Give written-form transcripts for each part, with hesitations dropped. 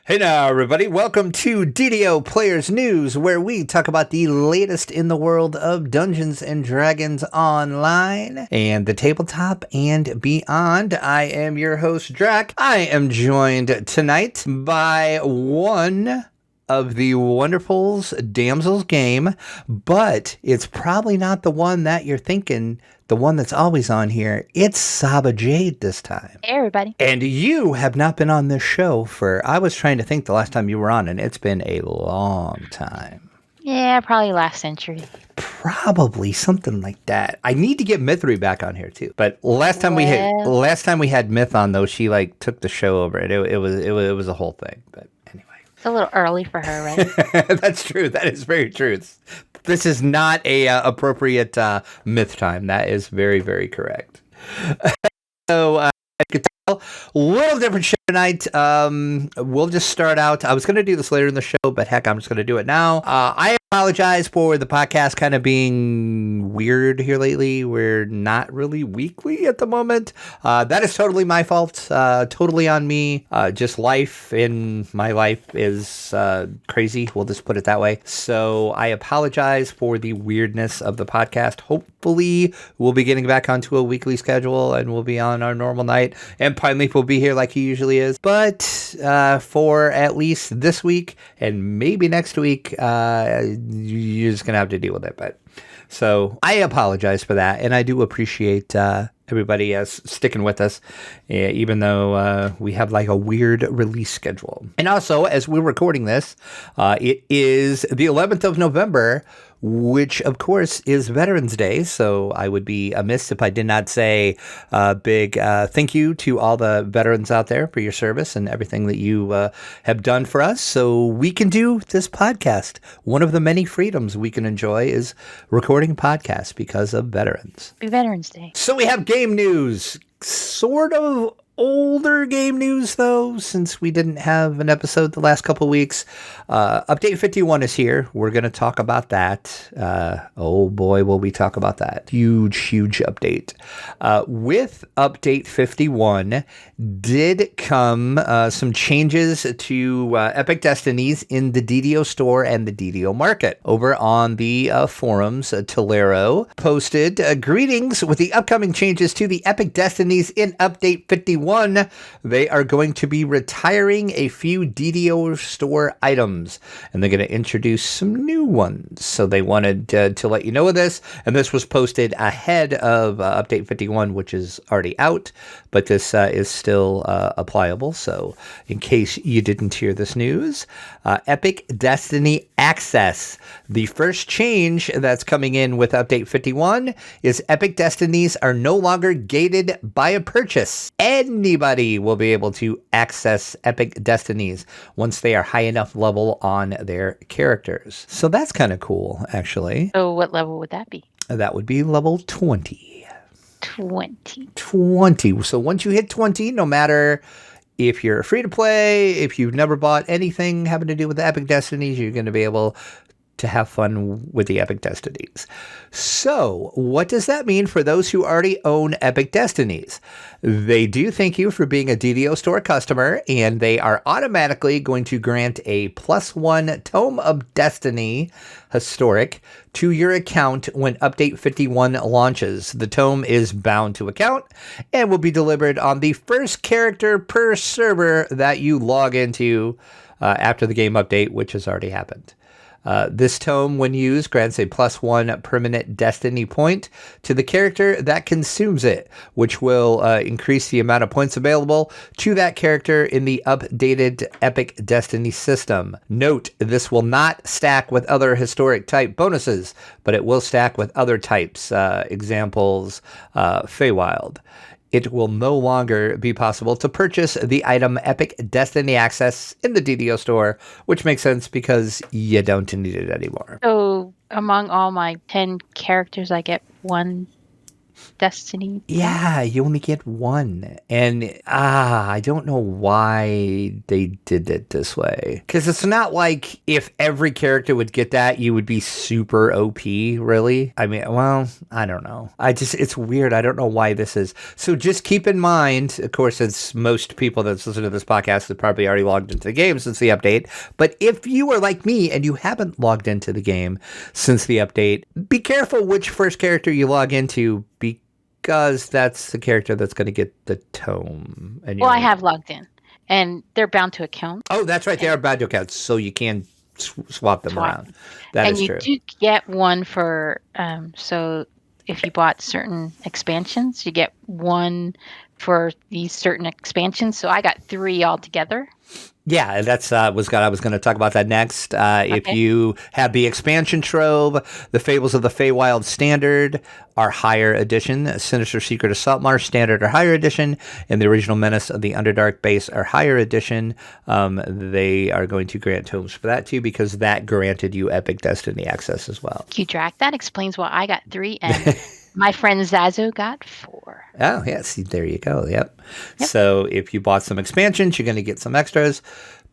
Hey now, everybody. Welcome to DDO Players News, where we talk about the latest in the world of Dungeons and Dragons Online and the tabletop and beyond. I am your host, Drac. I am joined tonight by one of the wonderfuls, Damsels Game, but it's probably not the one that you're thinking, the one that's always on here. It's Sahba Jade this time. Hey, everybody. And you have not been on this show I was trying to think the last time you were on, and it's been a long time. Yeah, probably last century. Probably something like that. I need to get Mithri back on here too. But last time we had Myth on, though, she took the show over, and it was a whole thing. But anyway, it's a little early for her, right? That's true. That is very true. This is not a appropriate Myth time. That is very, very correct. So I could tell a little different show tonight. We'll just start out. I was going to do this later in the show, but heck, I'm just going to do it now. I apologize for the podcast kind of being weird here lately. We're not really weekly at the moment. That is totally my fault. Totally on me. Just life in my life is crazy. We'll just put it that way. So I apologize for the weirdness of the podcast. Hopefully we'll be getting back onto a weekly schedule and we'll be on our normal night. And Pine will be here like he usually is. But for at least this week and maybe next week, you're just going to have to deal with it. But so I apologize for that. And I do appreciate everybody sticking with us, even though we have a weird release schedule. And also, as we're recording this, it is the 11th of November, which, of course, is Veterans Day. So I would be amiss if I did not say a big thank you to all the veterans out there for your service and everything that you have done for us so we can do this podcast. One of the many freedoms we can enjoy is recording podcasts because of veterans. Happy Veterans Day. So we have game news, sort of older game news, though, since we didn't have an episode the last couple weeks. Update 51 is here. We're going to talk about that. Oh boy, will we talk about that. Huge update. With Update 51 did come some changes to Epic Destinies in the DDO store and the DDO market. Over on the forums, Tolero posted, greetings with the upcoming changes to the Epic Destinies in Update 51. They are going to be retiring a few DDO store items, and they're going to introduce some new ones. So they wanted to let you know of this, and this was posted ahead of Update 51, which is already out, but this is still applicable. So in case you didn't hear this news, Epic Destiny Access. The first change that's coming in with Update 51 is Epic Destinies are no longer gated by a purchase. Anybody will be able to access Epic Destinies once they are high enough level on their characters. So that's kind of cool, actually. So what level would that be? That would be level 20. 20. So once you hit 20, no matter if you're free to play, if you've never bought anything having to do with the Epic Destinies, you're going to be able to have fun with the Epic Destinies. So, what does that mean for those who already own Epic Destinies? They do thank you for being a DDO store customer, and they are automatically going to grant a +1 Tome of Destiny Historic to your account when Update 51 launches. The tome is bound to account and will be delivered on the first character per server that you log into after the game update, which has already happened. This tome, when used, grants a +1 permanent destiny point to the character that consumes it, which will increase the amount of points available to that character in the updated Epic Destiny system. Note, this will not stack with other historic type bonuses, but it will stack with other types, examples, Feywild. It will no longer be possible to purchase the item Epic Destiny Access in the DDO store, which makes sense because you don't need it anymore. So among all my 10 characters, I get one Destiny. Yeah, you only get one. And I don't know why they did it this way. Because it's not like if every character would get that, you would be super OP, really. I mean, well, I don't know. It's weird. I don't know why this is. So just keep in mind, of course, as most people that's listening to this podcast have probably already logged into the game since the update. But if you are like me and you haven't logged into the game since the update, be careful which first character you log into because that's the character that's going to get the tome. And Well, I have logged in, and they're bound to account. Oh, that's right. They are bound to accounts, so you can swap them around. That is true. And you do get one for, so if you bought certain expansions, you get one for these certain expansions. So I got 3 altogether. Yeah, that's I was going to talk about that next. If you have the expansion trove, the Fables of the Feywild Standard are higher edition, Sinister Secret of Saltmarsh Standard are higher edition, and the original Menace of the Underdark base are higher edition. They are going to grant tomes for that too because that granted you Epic Destiny access as well. Thank you, Drac. That explains why I got 3 and my friend Zazo got 4. Oh, yeah. See, there you go. Yep. So if you bought some expansions, you're going to get some extras.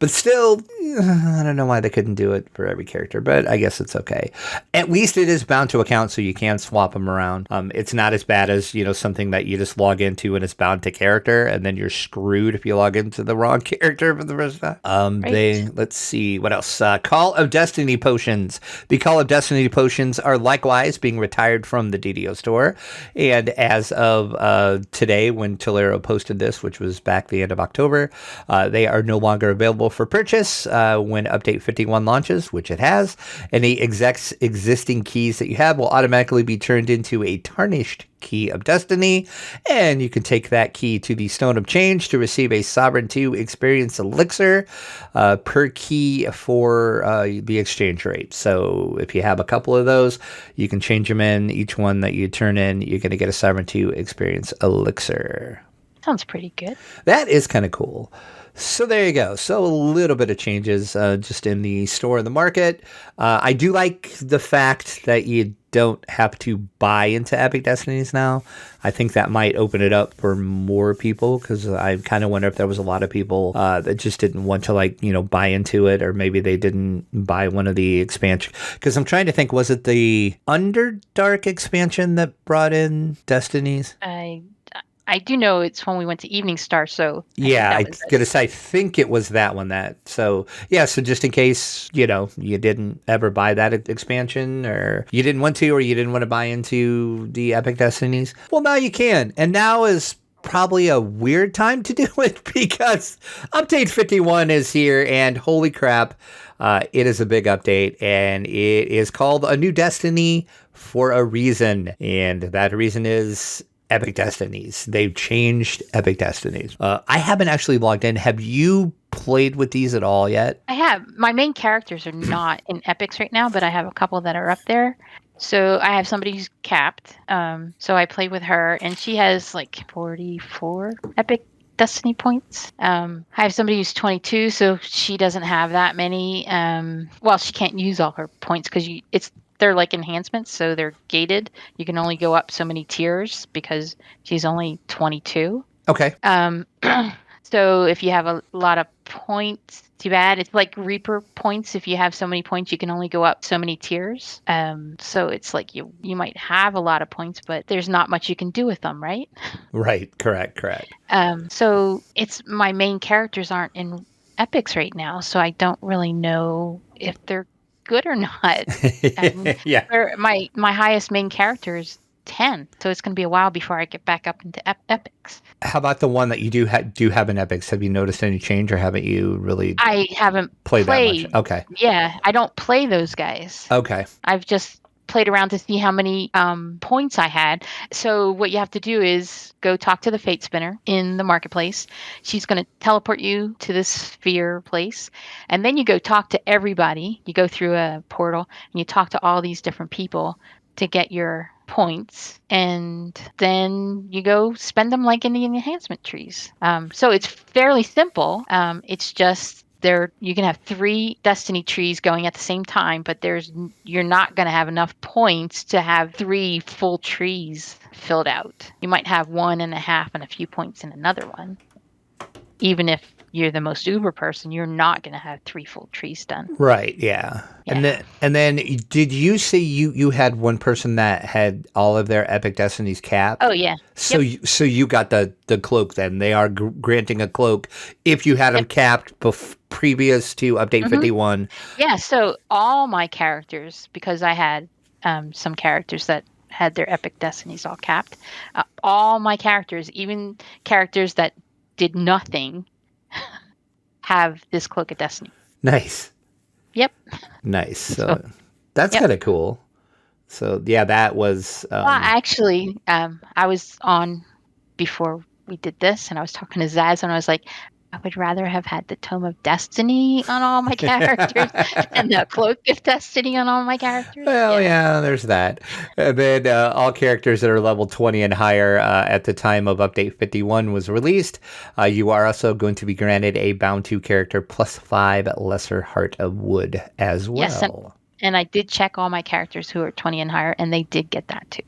But still, I don't know why they couldn't do it for every character, but I guess it's okay. At least it is bound to account, so you can swap them around. It's not as bad as, something that you just log into and it's bound to character, and then you're screwed if you log into the wrong character for the rest of the time. Let's see, what else? Call of Destiny potions. The Call of Destiny potions are likewise being retired from the DDO store, and as of today, when Tolero posted this, which was back the end of October, they are no longer available for purchase when Update 51 launches, which it has. Any existing keys that you have will automatically be turned into a tarnished key of destiny, and you can take that key to the Stone of Change to receive a Sovereign 2 experience elixir per key for the exchange rate. So if you have a couple of those, you can change them in. Each one that you turn in, you're going to get a Sovereign 2 experience elixir. Sounds pretty good. That is kind of cool. So there you go. So a little bit of changes just in the store and the market. I do like the fact that you don't have to buy into Epic Destinies now. I think that might open it up for more people because I kind of wonder if there was a lot of people that just didn't want to buy into it, or maybe they didn't buy one of the expansion. Because I'm trying to think, was it the Underdark expansion that brought in Destinies? I do know it's when we went to Evening Star, so I was gonna say I think it was that one. So just in case you didn't ever buy that expansion, or you didn't want to, or you didn't want to buy into the Epic Destinies, well, now you can, and now is probably a weird time to do it because Update 51 is here, and holy crap, it is a big update, and it is called A New Destiny for a reason, and that reason is Epic Destinies. They've changed Epic Destinies. I haven't actually logged in. Have you played with these at all yet? I have. My main characters are not in Epics right now, but I have a couple that are up there. So I have somebody who's capped. So I played with her, and she has like 44 Epic Destiny points. I have somebody who's 22, so she doesn't have that many. Well, she can't use all her points because they're like enhancements, so they're gated. You can only go up so many tiers because she's only 22. Okay. So if you have a lot of points, too bad. It's like Reaper points. If you have so many points, you can only go up so many tiers. So it's like you might have a lot of points, but there's not much you can do with them, right? Right. Correct. So it's my main characters aren't in Epics right now, so I don't really know if they're good or not. Yeah. My highest main character is 10, so it's going to be a while before I get back up into Epics. How about the one that you do have in Epics? Have you noticed any change, or haven't you really? I haven't played that much. Okay. Yeah, I don't play those guys. Okay. I've just played around to see how many points I had. So what you have to do is go talk to the Fate Spinner in the marketplace. She's going to teleport you to this sphere place, and then you go talk to everybody. You go through a portal and you talk to all these different people to get your points, and then you go spend them like in the enhancement trees. So it's fairly simple. It's just you can have 3 destiny trees going at the same time, but you're not going to have enough points to have 3 full trees filled out. You might have 1.5 and a few points in another one. Even if you're the most uber person, you're not going to have 3 full trees done. Right, yeah. And then did you say you had one person that had all of their epic destinies capped? Oh yeah. So you got the cloak then. They are granting a cloak if you had them capped previous to update 51. Yeah, so all my characters, because I had some characters that had their epic destinies all capped, all my characters, even characters that did nothing, have this cloak of destiny. Nice. Yep. Nice. So that's kind of cool. So yeah, that was. Well, actually, I was on before we did this, and I was talking to Zaz, and I was like, I would rather have had the Tome of Destiny on all my characters and the Cloak of Destiny on all my characters. Well, yeah, there's that. And then all characters that are level 20 and higher at the time of Update 51 was released. You are also going to be granted a Bound 2 character plus 5 Lesser Heart of Wood as well. Yes, and I did check all my characters who are 20 and higher, and they did get that too.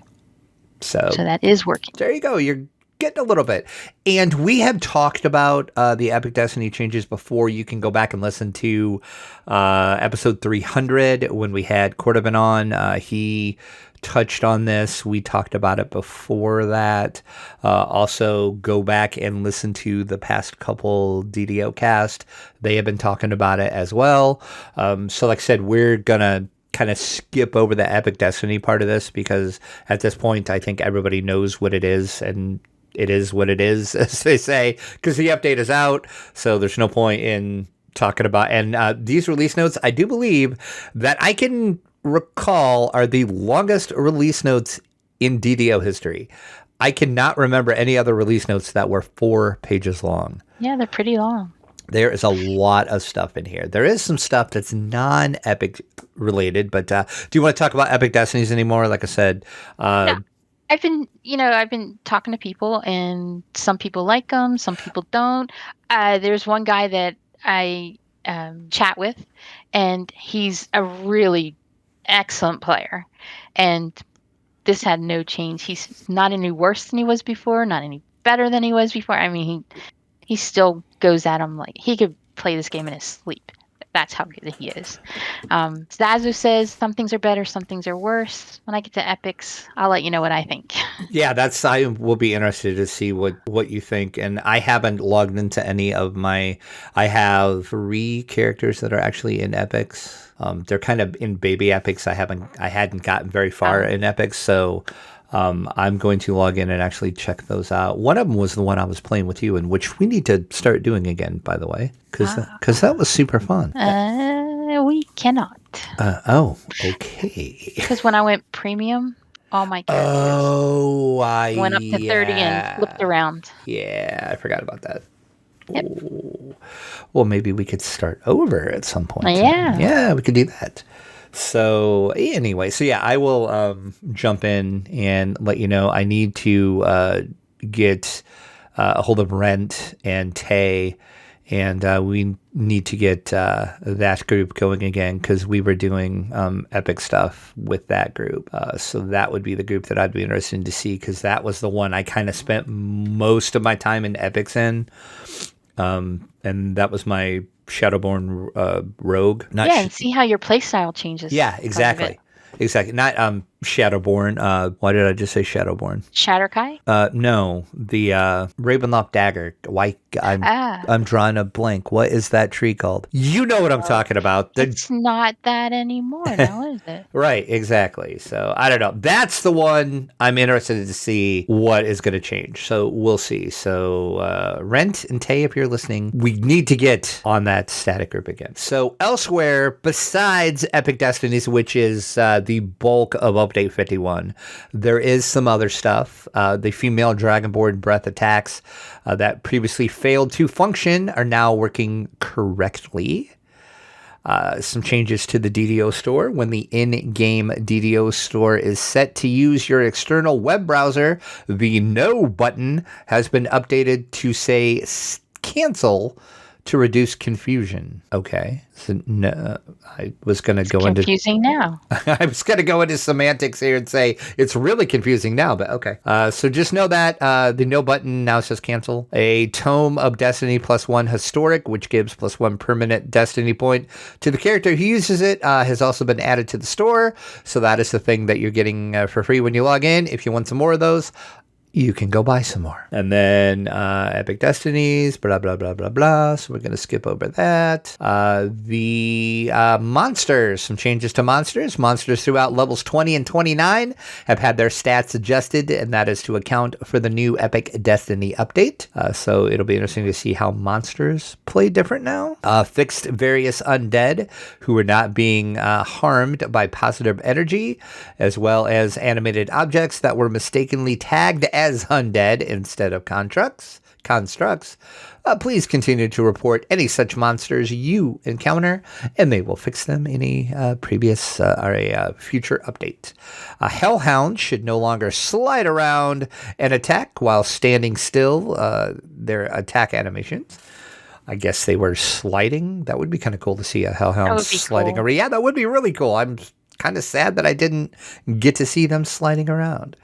So that is working. There you go. You're getting a little bit. And we have talked about the Epic Destiny changes before. You can go back and listen to episode 300 when we had Cordovan on. He touched on this. We talked about it before that. Also, go back and listen to the past couple DDO cast. They have been talking about it as well. So like I said, we're going to kind of skip over the Epic Destiny part of this because at this point, I think everybody knows what it is, and it is what it is, as they say, because the update is out. So there's no point in talking about. And these release notes, I do believe that I can recall are the longest release notes in DDO history. I cannot remember any other release notes that were 4 pages long. Yeah, they're pretty long. There is a lot of stuff in here. There is some stuff that's non-Epic related, but do you want to talk about Epic Destinies anymore? Like I said, no. I've been talking to people, and some people like them, some people don't. There's one guy that I chat with, and he's a really excellent player. And this had no change. He's not any worse than he was before, not any better than he was before. I mean, he still goes at him like he could play this game in his sleep. That's how good he is. Zazu says some things are better, some things are worse. When I get to epics, I'll let you know what I think. Yeah, I will be interested to see what you think. And I haven't logged into any of my. I have 3 characters that are actually in epics. They're kind of in baby epics. I hadn't gotten very far in epics, so. I'm going to log in and actually check those out. One of them was the one I was playing with you in, which we need to start doing again, by the way, because that was super fun. We cannot. Oh, okay. Because when I went premium, all my characters went up to 30 and flipped around. Yeah, I forgot about that. Yep. Well, maybe we could start over at some point. Yeah. Yeah, we could do that. So anyway, I will jump in and let you know. I need to get a hold of Rent and Tay, and we need to get that group going again because we were doing epic stuff with that group. So that would be the group that I'd be interested to see because that was the one I kind of spent most of my time in epics in, and that was my Shadowborn rogue. And see how your playstyle changes. Yeah, exactly. Exactly. Not Shadowborn. Why did I just say Shadowborn? Shatterkai? No, the Ravenloft dagger. Why? I'm drawing a blank. What is that tree called? You know what I'm talking about. It's not that anymore now, is it? Right, exactly. So I don't know. That's the one I'm interested to see what is going to change. So we'll see. So Rent and Tay, if you're listening, we need to get on that static group again. So elsewhere, besides Epic Destinies, which is the bulk of Update 51, there is some other stuff. The female Dragonborn breath attacks that previously failed to function are now working correctly. Some changes to the DDO store. When the in-game DDO store is set to use your external web browser, the No button has been updated to say cancel to reduce confusion. Okay. So, no, I was going to go into Confusing now. I was going to go into semantics here and say it's really confusing now, but okay. So just know that the no button now says cancel. A Tome of Destiny +1 historic, which gives +1 permanent Destiny point to the character who uses it, has also been added to the store. So that is the thing that you're getting for free when you log in. If you want some more of those, you can go buy some more. And then Epic Destinies, blah, blah, blah, blah, blah. So we're going to skip over that. The monsters, some changes to monsters. Monsters throughout levels 20 and 29 have had their stats adjusted, and that is to account for the new Epic Destiny update. So it'll be interesting to see how monsters play different now. Fixed various undead who are not being harmed by positive energy, as well as animated objects that were mistakenly tagged as undead instead of constructs. Please continue to report any such monsters you encounter, and they will fix them in a previous or a future update. Hellhounds should no longer slide around and attack while standing still. Their attack animations, I guess they were sliding. That would be kind of cool to see a hellhound sliding cool. around. Yeah, that would be really cool. I'm kind of sad that I didn't get to see them sliding around.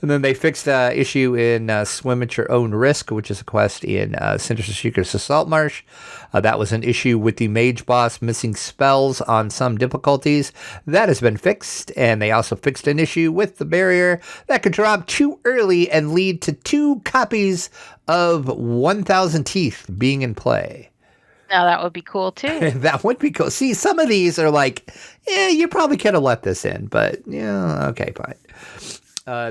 And then they fixed an issue in Swim at Your Own Risk, which is a quest in Sinister Seeker's Assault Marsh. That was an issue with the mage boss missing spells on some difficulties. That has been fixed. And they also fixed an issue with the barrier that could drop too early and lead to 2 copies of 1,000 Teeth being in play. Now that would be cool too. That would be cool. See, some of these are like, you probably could have let this in, but yeah, okay, fine.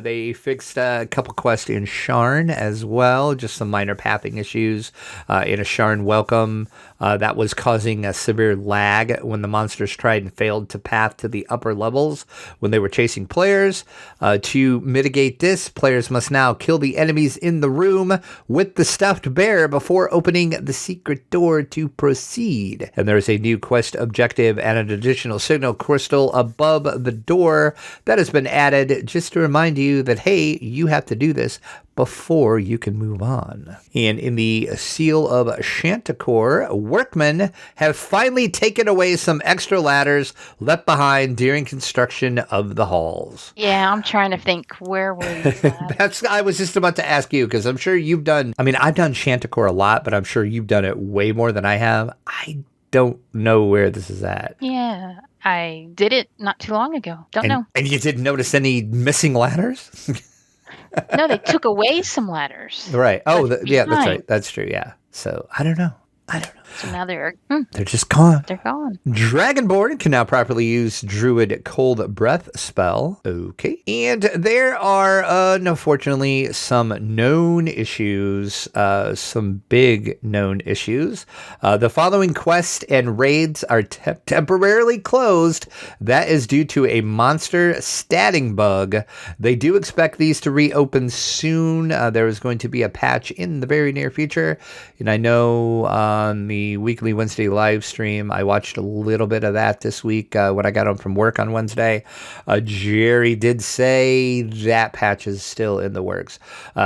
They fixed a couple quests in Sharn as well, just some minor pathing issues in a Sharn welcome that was causing a severe lag when the monsters tried and failed to path to the upper levels when they were chasing players. To mitigate this, players must now kill the enemies in the room with the stuffed bear before opening the secret door to proceed. And there's a new quest objective and an additional signal crystal above the door that has been added just to remind you that, hey, you have to do this before you can move on. And in the Seal of Shanticor, workmen have finally taken away some extra ladders left behind during construction of the halls. Yeah, I'm trying to think, where were you? I was just about to ask you, because I'm sure you've done, I've done Shanticor a lot, but I'm sure you've done it way more than I have. I don't know where this is at. Yeah, I did it not too long ago. Don't know. And you didn't notice any missing ladders? No, they took away some ladders. Right. Oh, yeah, that's right. That's true. Yeah. So I don't know. So now they're just gone. They're gone. Dragonborn can now properly use Druid Cold Breath spell. Okay. And there are, unfortunately, some known issues, some big known issues. The following quests and raids are temporarily closed. That is due to a monster statting bug. They do expect these to reopen soon. There is going to be a patch in the very near future. And I know on the weekly Wednesday live stream, I watched a little bit of that this week when I got home from work on Wednesday. Jerry did say that patch is still in the works.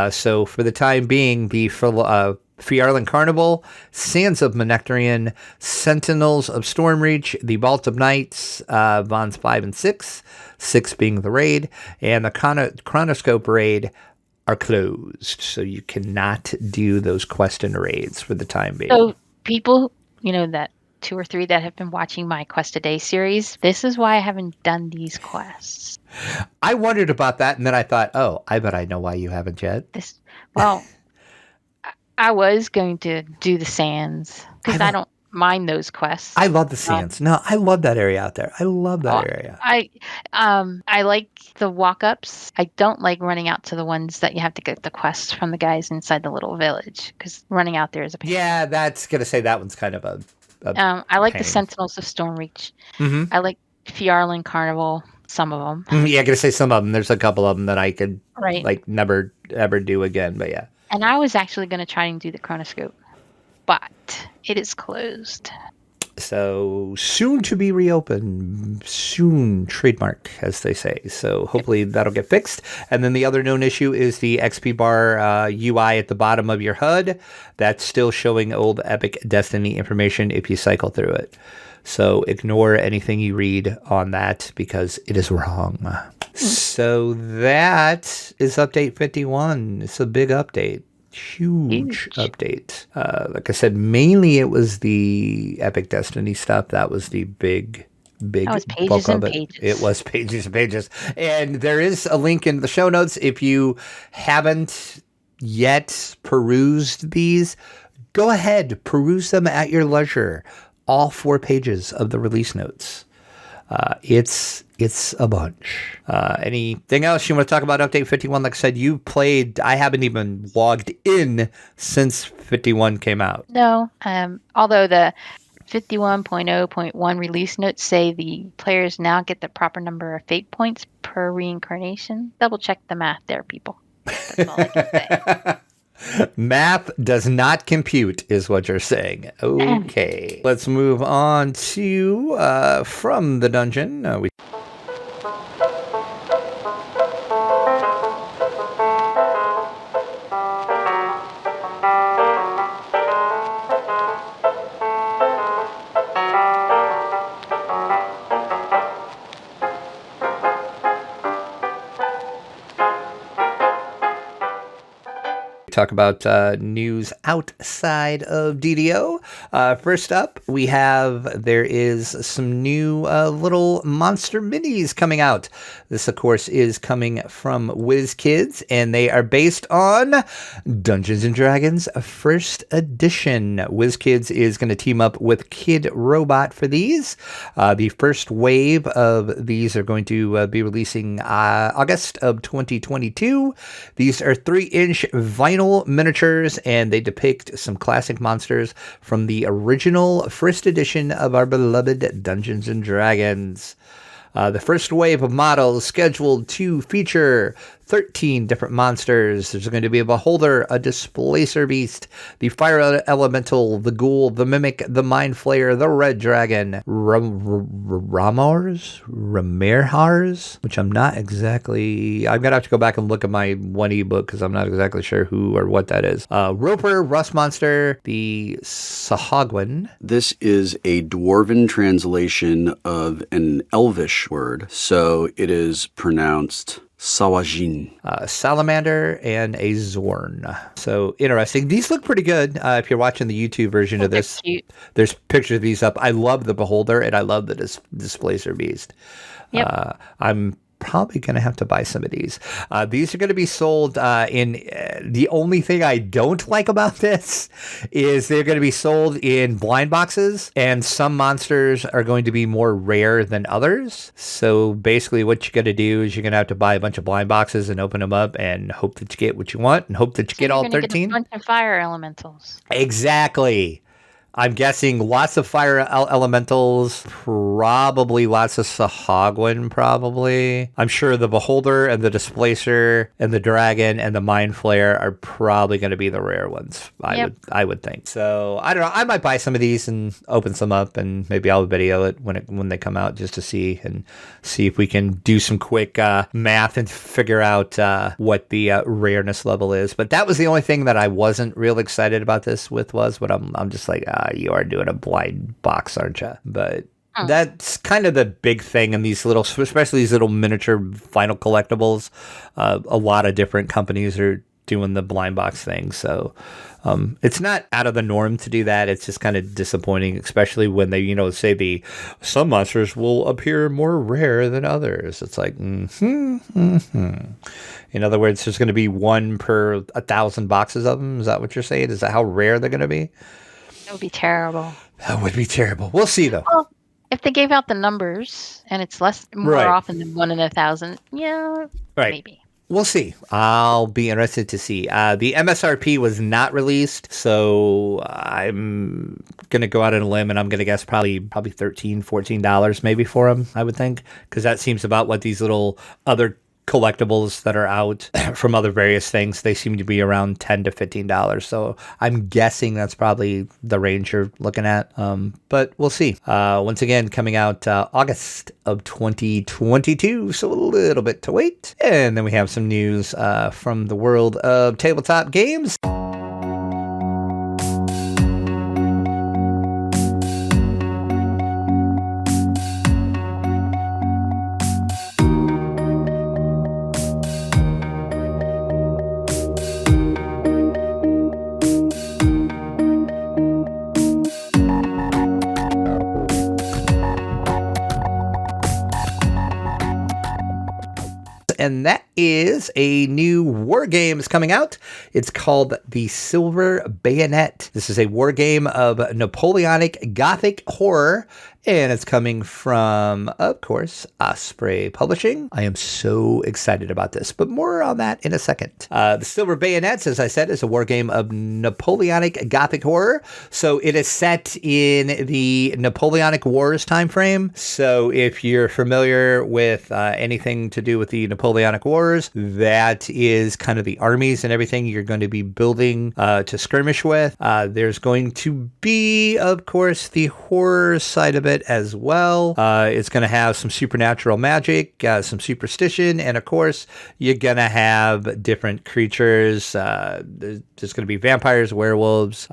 So for the time being, the Fjarlan Carnival, Sands of Manectrian, Sentinels of Stormreach, the Vault of Nights, Vons 5 and 6 being the raid, and the Chronoscope raid are closed. So you cannot do those quest and raids for the time being. So people, that 2 or 3 that have been watching my Quest a Day series, this is why I haven't done these quests. I wondered about that, and then I thought, oh, I bet I know why you haven't yet. I was going to do the Sands, because I don't mind those quests. I love the Sands. No, I love that area out there. I love that area. I like the walk-ups. I don't like running out to the ones that you have to get the quests from the guys inside the little village, because running out there is a pain. Yeah, that's going to say that one's kind of a I like pain. the Sentinels of Stormreach. Mm-hmm. I like Fjarlan Carnival, some of them. Yeah, I'm going to say some of them. There's a couple of them that I could never ever do again, but yeah. And I was actually going to try and do the Chronoscope, but it is closed. So soon to be reopened, soon trademark, as they say. So hopefully that'll get fixed. And then the other known issue is the XP bar UI at the bottom of your HUD. That's still showing old Epic Destiny information if you cycle through it. So ignore anything you read on that because it is wrong. So that is update 51. It's a big update. Huge update. Like I said, mainly it was the Epic Destiny stuff. That was the big That was pages bulk of and it. pages. It was pages and pages. And there is a link in the show notes. If you haven't yet perused these, go ahead, peruse them at your leisure. All 4 pages of the release notes. It's a bunch. Anything else you want to talk about update 51? Like I said, you played. I haven't even logged in since 51 came out. No, although the 51.0.1 release notes say the players now get the proper number of fate points per reincarnation. Double check the math there, people. That's all I can say. Math does not compute, is what you're saying. Okay. Let's move on to From the Dungeon. We talk about news outside of DDO. First up, there is some new little monster minis coming out. This, of course, is coming from WizKids, and they are based on Dungeons & Dragons First Edition. WizKids is going to team up with Kid Robot for these. The first wave of these are going to be releasing August of 2022. These are 3-inch vinyl miniatures, and they depict some classic monsters from the original first edition of our beloved Dungeons & Dragons. The first wave of models scheduled to feature 13 different monsters. There's going to be a Beholder, a Displacer Beast, the Fire Elemental, the Ghoul, the Mimic, the Mind Flayer, the Red Dragon, Ramirhars, which I'm not exactly... I'm going to have to go back and look at my 1E book because I'm not exactly sure who or what that is. Roper, Rust Monster, the Sahagwan. This is a dwarven translation of an Elvish word, so it is pronounced Sawajin. Salamander, and a Zorn. So interesting. These look pretty good. If you're watching the YouTube version of this, there's pictures of these up. I love the Beholder, and I love the Displacer Beast. Yep. I'm probably going to have to buy some of these. These are going to be sold in... the only thing I don't like about this is they're going to be sold in blind boxes, and some monsters are going to be more rare than others. So basically what you're going to do is you're going to have to buy a bunch of blind boxes and open them up and hope that you get what you want and hope that you get all 13. Get a bunch of fire elementals. Exactly. I'm guessing lots of fire elementals, probably lots of Sahagwan, probably. I'm sure the Beholder and the Displacer and the Dragon and the Mind Flayer are probably going to be the rare ones, I would think. So, I don't know. I might buy some of these and open some up, and maybe I'll video it when they come out just to see if we can do some quick math and figure out what the rareness level is. But that was the only thing that I wasn't real excited about this with but I'm just like, you are doing a blind box, aren't you? But that's kind of the big thing in these little, especially these little miniature vinyl collectibles. A lot of different companies are doing the blind box thing. So it's not out of the norm to do that. It's just kind of disappointing, especially when they, say some monsters will appear more rare than others. It's like, In other words, there's going to be one per 1,000 boxes of them. Is that what you're saying? Is that how rare they're going to be? That would be terrible. That would be terrible. We'll see, though. Well, if they gave out the numbers and it's more often than 1 in 1,000, maybe. We'll see. I'll be interested to see. The MSRP was not released, so I'm going to go out on a limb, and I'm going to guess probably $13, $14 maybe for them, I would think, because that seems about what these little other collectibles that are out from other various things. They seem to be around $10 to $15. So I'm guessing that's probably the range you're looking at. But we'll see. Once again, coming out August of 2022. So a little bit to wait. And then we have some news from the world of tabletop games. And that is a new war game is coming out. It's called The Silver Bayonet. This is a war game of Napoleonic Gothic horror, and it's coming from, of course, Osprey Publishing. I am so excited about this, but more on that in a second. The Silver Bayonets, as I said, is a war game of Napoleonic Gothic horror. So it is set in the Napoleonic Wars time frame. So if you're familiar with anything to do with the Napoleonic Wars, that is kind of the armies and everything you're going to be building to skirmish with. There's going to be, of course, the horror side of it as well. It's going to have some supernatural magic, some superstition, and of course, you're going to have different creatures. There's going to be vampires, werewolves.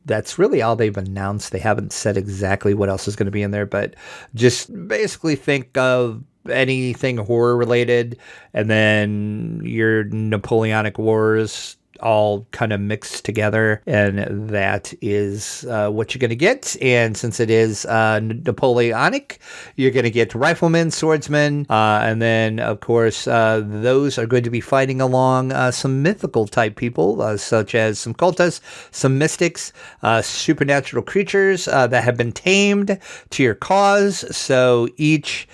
That's really all they've announced. They haven't said exactly what else is going to be in there, but just basically think of anything horror related, and then your Napoleonic Wars all kind of mixed together, and that is what you're going to get. And since it is Napoleonic, you're going to get riflemen, swordsmen, and then of course those are going to be fighting along some mythical type people, such as some cultists, some mystics, supernatural creatures that have been tamed to your cause. So each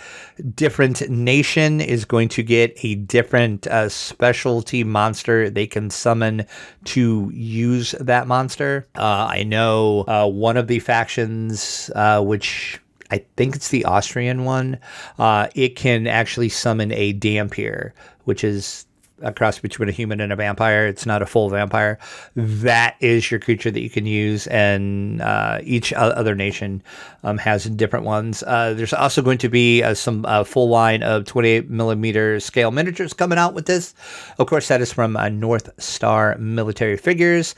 different nation is going to get a different specialty monster they can summon to use that monster. I know one of the factions, which I think it's the Austrian one, it can actually summon a Dampier, which is a cross between a human and a vampire. It's not a full vampire. That is your creature that you can use, and each other nation has different ones. There's also going to be some full line of 28 millimeter scale miniatures coming out with this. Of course, that is from North Star Military Figures.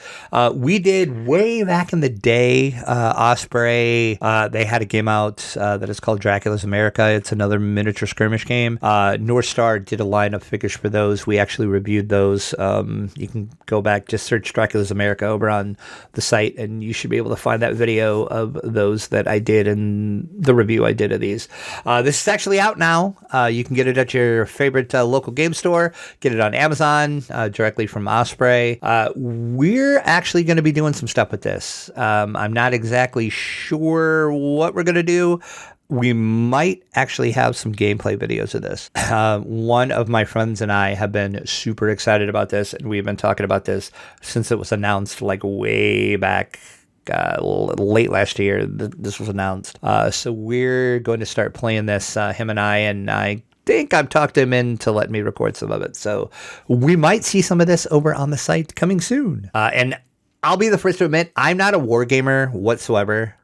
We did way back in the day, Osprey, they had a game out that is called Dracula's America. It's another miniature skirmish game. North Star did a line of figures for those. We actually reviewed those. You can go back, just search Dracula's America over on the site, and you should be able to find that video of those that I did and the review I did of these. This is actually out now. You can get it at your favorite local game store. Get it on Amazon directly from Osprey. We're actually going to be doing some stuff with this. I'm not exactly sure what we're going to do. We might actually have some gameplay videos of this. One of my friends and I have been super excited about this, and we've been talking about this since it was announced, like way back late last year. This was announced. So we're going to start playing this, him and I think I've talked him into letting me record some of it. So we might see some of this over on the site coming soon. And I'll be the first to admit, I'm not a war gamer whatsoever.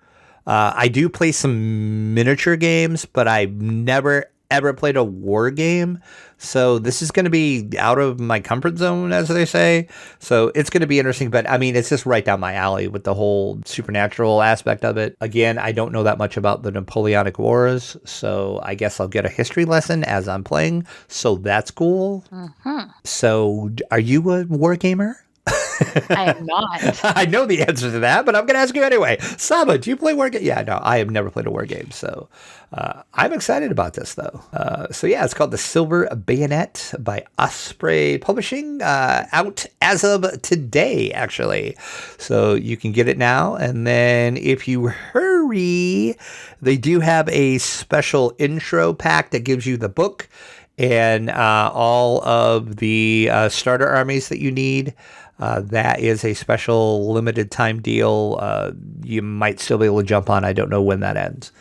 I do play some miniature games, but I've never, ever played a war game. So this is going to be out of my comfort zone, as they say. So it's going to be interesting, but I mean, it's just right down my alley with the whole supernatural aspect of it. Again, I don't know that much about the Napoleonic Wars, so I guess I'll get a history lesson as I'm playing. So that's cool. Mm-hmm. So are you a war gamer? I am not. I know the answer to that, but I'm going to ask you anyway. Sahba, do you play war games? Yeah, no, I have never played a war game, so I'm excited about this, though. So yeah, it's called The Silver Bayonet by Osprey Publishing, out as of today, actually. So you can get it now, and then if you hurry, they do have a special intro pack that gives you the book and all of the starter armies that you need. That is a special limited time deal. You might still be able to jump on. I don't know when that ends.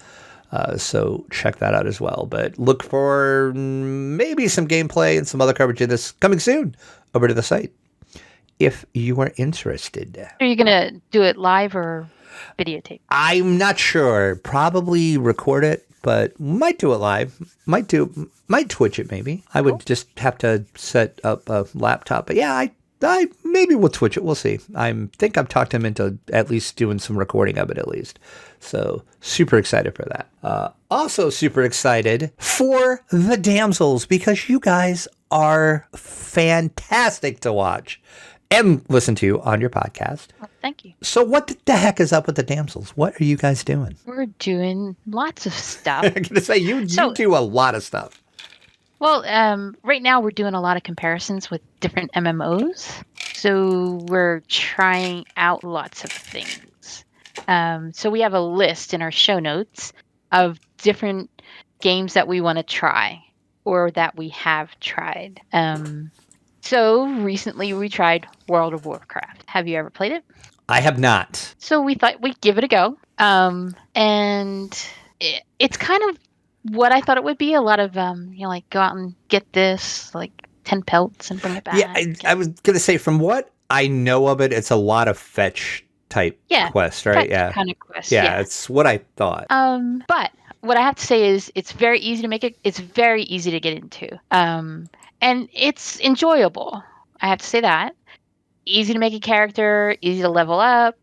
So check that out as well. But look for maybe some gameplay and some other coverage of this coming soon over to the site if you are interested. Are you going to do it live or videotape? I'm not sure. Probably record it, but might do it live. Might Twitch it maybe. I would just have to set up a laptop. But yeah, I maybe we'll Twitch it. We'll see. I think I've talked him into at least doing some recording of it at least. So super excited for that. Also super excited for the Damsels because you guys are fantastic to watch and listen to on your podcast. Well, thank you. So what the heck is up with the Damsels? What are you guys doing? We're doing lots of stuff. I'm going to say you do a lot of stuff. Well, right now we're doing a lot of comparisons with different MMOs. So we're trying out lots of things. So we have a list in our show notes of different games that we want to try or that we have tried. So recently we tried World of Warcraft. Have you ever played it? I have not. So we thought we'd give it a go. And it's kind of what I thought it would be. A lot of, like go out and get this, like 10 pelts and bring it back. Yeah, I was going to say from what I know of it, it's a lot of fetch type quest, right? Yeah. Kind of quest. Yeah, it's what I thought. But what I have to say is it's very easy to make it. It's very easy to get into. And it's enjoyable. I have to say that. Easy to make a character, easy to level up.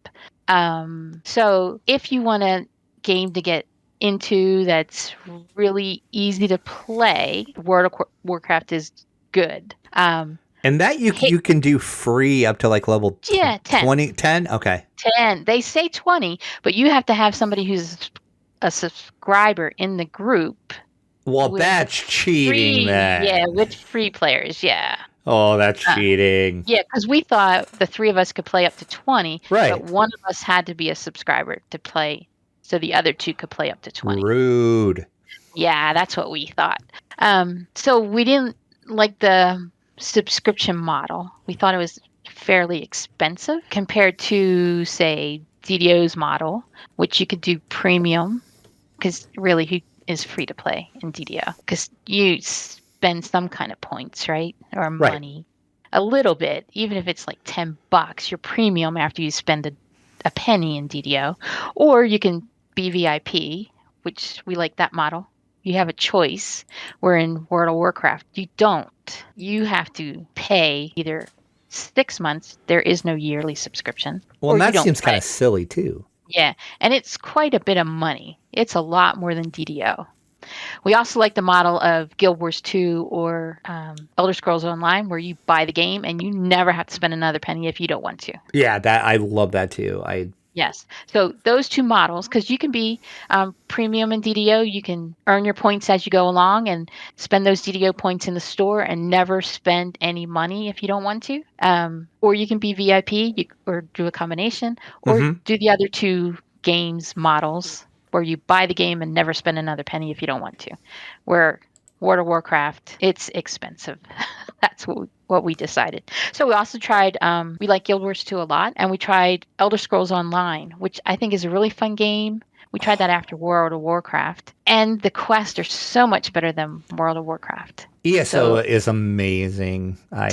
So if you want a game to get into that's really easy to play, World of Warcraft is good. And that you can do free up to like level 10. 20, 10? Okay. 10. They say 20, but you have to have somebody who's a subscriber in the group. Well, that's cheating, then. Yeah, with free players, yeah. Oh, that's cheating. Yeah, because we thought the three of us could play up to 20, right? But one of us had to be a subscriber to play, so the other two could play up to 20. Rude. Yeah, that's what we thought. So we didn't like the subscription model. We thought it was fairly expensive compared to, say, DDO's model, which you could do premium, because really who is free to play in DDO? Because you spend some kind of points, right? Or money. A little bit, even if it's like $10, you're premium after you spend a penny in DDO. Or you can be VIP, which we like that model. You have a choice, where in World of Warcraft, you don't. You have to pay either 6 months. There is no yearly subscription. Well, that seems kind of silly, too. Yeah, and it's quite a bit of money. It's a lot more than DDO. We also like the model of Guild Wars 2 or Elder Scrolls Online, where you buy the game and you never have to spend another penny if you don't want to. Yeah, I love that too. Yes. So those two models, because you can be premium in DDO, you can earn your points as you go along and spend those DDO points in the store and never spend any money if you don't want to. Or you can be VIP or do a combination, or do the other two games models where you buy the game and never spend another penny if you don't want to. Where World of Warcraft, it's expensive. That's what we decided. So we also tried, we like Guild Wars 2 a lot, and we tried Elder Scrolls Online, which I think is a really fun game. We tried that after World of Warcraft, and the quests are so much better than World of Warcraft. ESO is amazing. I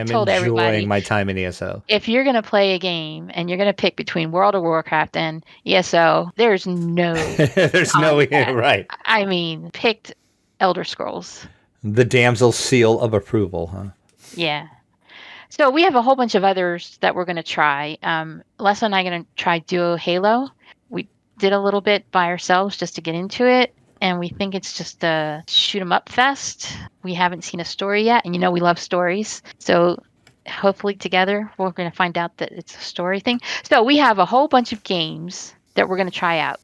told everybody, enjoying my time in ESO. If you're going to play a game and you're going to pick between World of Warcraft and ESO, there's no right. I mean, picked Elder Scrolls. The damsel seal of approval, huh? Yeah. So we have a whole bunch of others that we're going to try. Leslie and I are going to try Duo Halo. We did a little bit by ourselves just to get into it, and we think it's just a shoot 'em up fest. We haven't seen a story yet, and we love stories. So hopefully together we're going to find out that it's a story thing. So we have a whole bunch of games that we're going to try out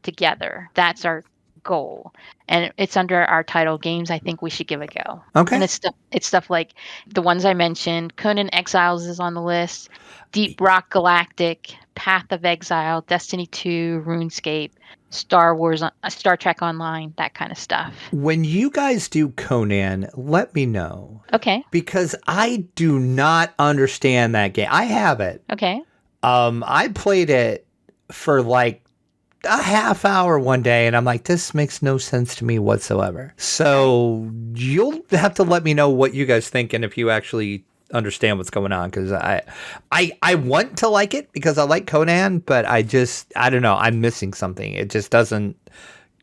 together. That's our goal, and it's under our title Games I Think We Should Give a Go. Okay. And it's stuff like the ones I mentioned. Conan Exiles is on the list, Deep Rock Galactic, Path of Exile, Destiny 2, RuneScape, Star Wars, Star Trek Online, that kind of stuff. When you guys do Conan, let me know. Okay. Because I do not understand that game. I have it. Okay. I played it for like a half hour one day, and I'm like, this makes no sense to me whatsoever. So you'll have to let me know what you guys think and if you actually understand what's going on, because I want to like it because I like Conan, but I don't know, I'm missing something. It just doesn't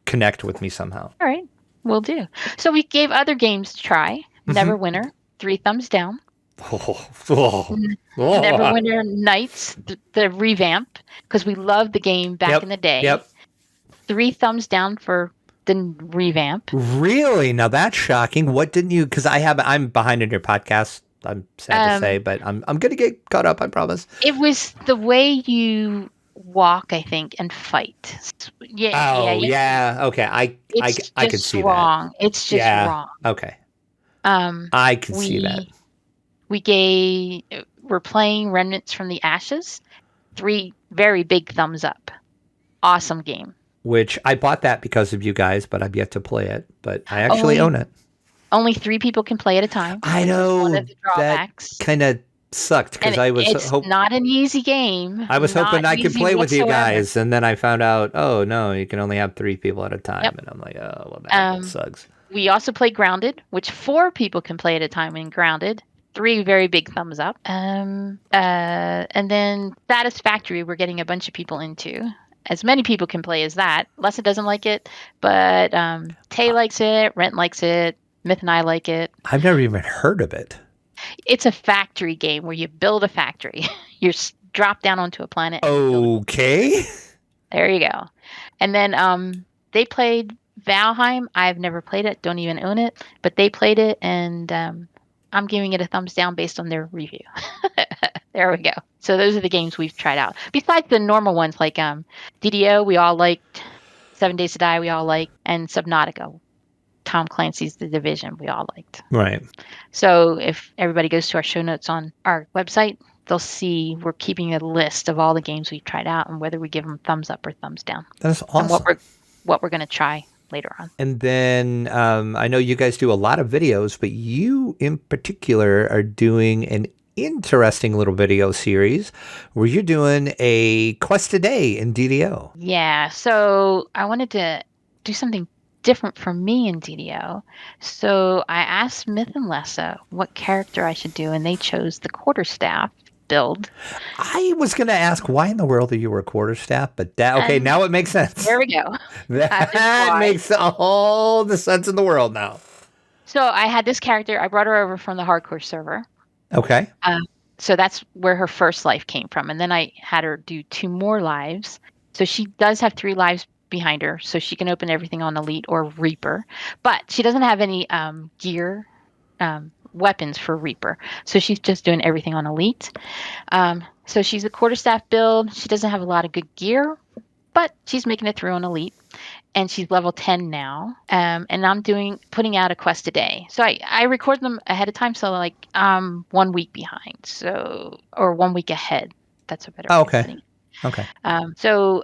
connect with me somehow. All right, will do. So we gave other games to try. Neverwinter, 3 thumbs down. Neverwinter Nights, the revamp, because we loved the game back in the day. Yep. 3 thumbs down for the revamp. Really? Now that's shocking. What didn't you? Because I'm behind in your podcast. I'm sad to say, but I'm gonna get caught up. I promise. It was the way you walk, I think, and fight. Yeah. Okay. I could see wrong. that. It's just wrong. Okay. I could see that. We're playing Remnants from the Ashes. 3 very big thumbs up. Awesome game. Which I bought that because of you guys, but I've yet to play it. But I actually own it. Only 3 people can play at a time. I know. One of the drawbacks. That kind of sucked because it's not an easy game. I was hoping I could play with you guys, and then I found out, oh no, you can only have 3 people at a time, and I'm like, oh well, that sucks. We also play Grounded, which 4 people can play at a time in Grounded. 3 very big thumbs up. And then Satisfactory, we're getting a bunch of people into. As many people can play as that. Lessa doesn't like it, but Tay likes it, Rent likes it, Myth and I like it. I've never even heard of it. It's a factory game where you build a factory. You're dropped down onto a planet. Okay. There you go. And then they played Valheim. I've never played it, don't even own it, but they played it, and I'm giving it a thumbs down based on their review. There we go. So those are the games we've tried out. Besides the normal ones like DDO, we all liked. 7 Days to Die, we all liked. And Subnautica, Tom Clancy's The Division, we all liked. Right. So if everybody goes to our show notes on our website, they'll see we're keeping a list of all the games we've tried out and whether we give them thumbs up or thumbs down. That's awesome. And what we're going to try later on. And then I know you guys do a lot of videos, but you in particular are doing an interesting little video series where you're doing a quest a day in DDO. Yeah, so I wanted to do something different for me in DDO. So I asked Myth and Lessa what character I should do, and they chose the quarterstaff build. I was going to ask why in the world are you a quarterstaff, but now it makes sense. There we go. That makes all the sense in the world now. So I had this character. I brought her over from the hardcore server. Okay. So that's where her first life came from. And then I had her do 2 more lives. So she does have 3 lives behind her. So she can open everything on Elite or Reaper. But she doesn't have any gear, weapons for Reaper. So she's just doing everything on Elite. So she's a quarterstaff build. She doesn't have a lot of good gear, but she's making it through on Elite. And she's level 10 now. And I'm putting out a quest a day. So I record them ahead of time. So like 1 week behind. Or 1 week ahead. That's a better way of putting it. Okay. So